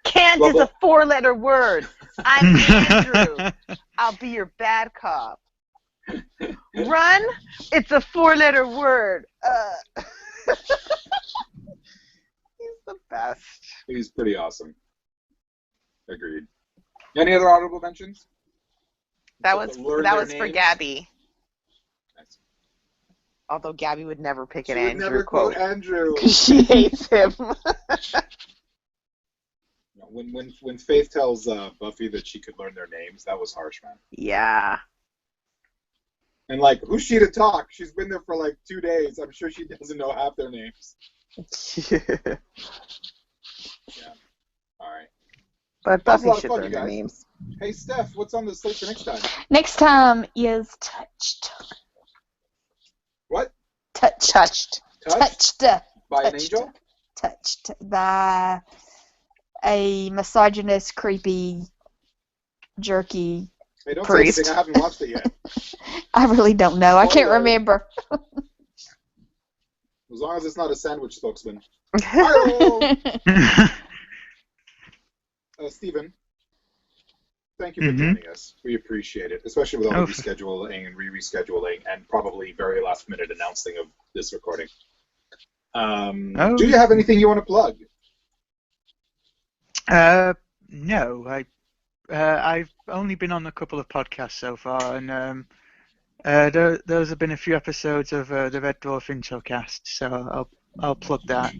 C: Can't is a 4-letter word. I'm Andrew. I'll be your bad cop. Run? It's a 4-letter word. He's the best.
B: he's pretty awesome. Agreed. Any other honorable mentions?
C: That
B: So
C: was
B: to learn
C: that
B: their
C: was for
B: names?
C: Gabby.
B: Nice.
C: Although Gabby would never pick
B: She
C: an
B: would
C: Andrew
B: never
C: quote.
B: quote Andrew.
C: She hates him.
B: When Faith tells Buffy that she could learn their names, that was harsh, man.
C: Yeah.
B: And like, who's she to talk? She's been there for like 2 days. I'm sure she doesn't know half their names.
C: Yeah.
B: Yeah. All right.
C: But
B: That was a
C: Buffy
B: lot of
C: should
B: fun,
C: learn
B: you
C: their
B: guys.
C: names.
B: Hey, Steph, what's on the slate for next time?
A: Next time is touched.
B: What?
A: Touched.
C: Touched.
B: Touched? By an
A: Touched.
B: angel?
A: Touched by a misogynist, creepy, jerky.
B: Hey, don't
A: Priest.
B: say anything. I haven't watched it yet.
A: I really don't know. I can't
B: Spoiler.
A: remember.
B: As long as it's not a sandwich spokesman. Hi-oh! Stephen, thank you for joining us. We appreciate it, especially with all the rescheduling and re-rescheduling and probably very last-minute announcing of this recording. Do you have anything you want to plug?
D: No. I've only been on a couple of podcasts so far, and those have been a few episodes of the Red Dwarf PotentialCast, so I'll plug that.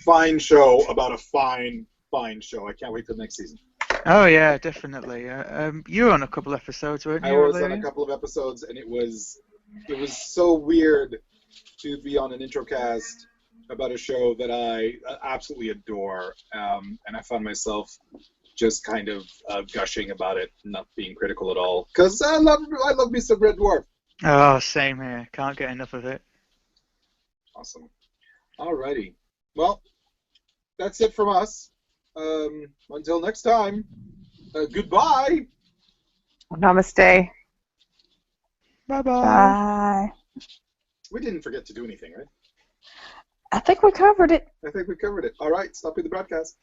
B: Fine show about a fine show. I can't wait for the next season.
D: Oh yeah, definitely. You were on a couple episodes, weren't you?
B: I was on a couple of episodes, and it was so weird to be on an introcast about a show that I absolutely adore, and I found myself just kind of gushing about it, not being critical at all, because I love me some Red Dwarf.
D: Oh, same here. Can't get enough of it.
B: Awesome. Alrighty. Well, that's it from us. Until next time, goodbye.
C: Namaste.
D: Bye-bye.
A: Bye.
B: We didn't forget to do anything, right?
A: I think we covered it.
B: I think we covered it. All right, stopping the broadcast.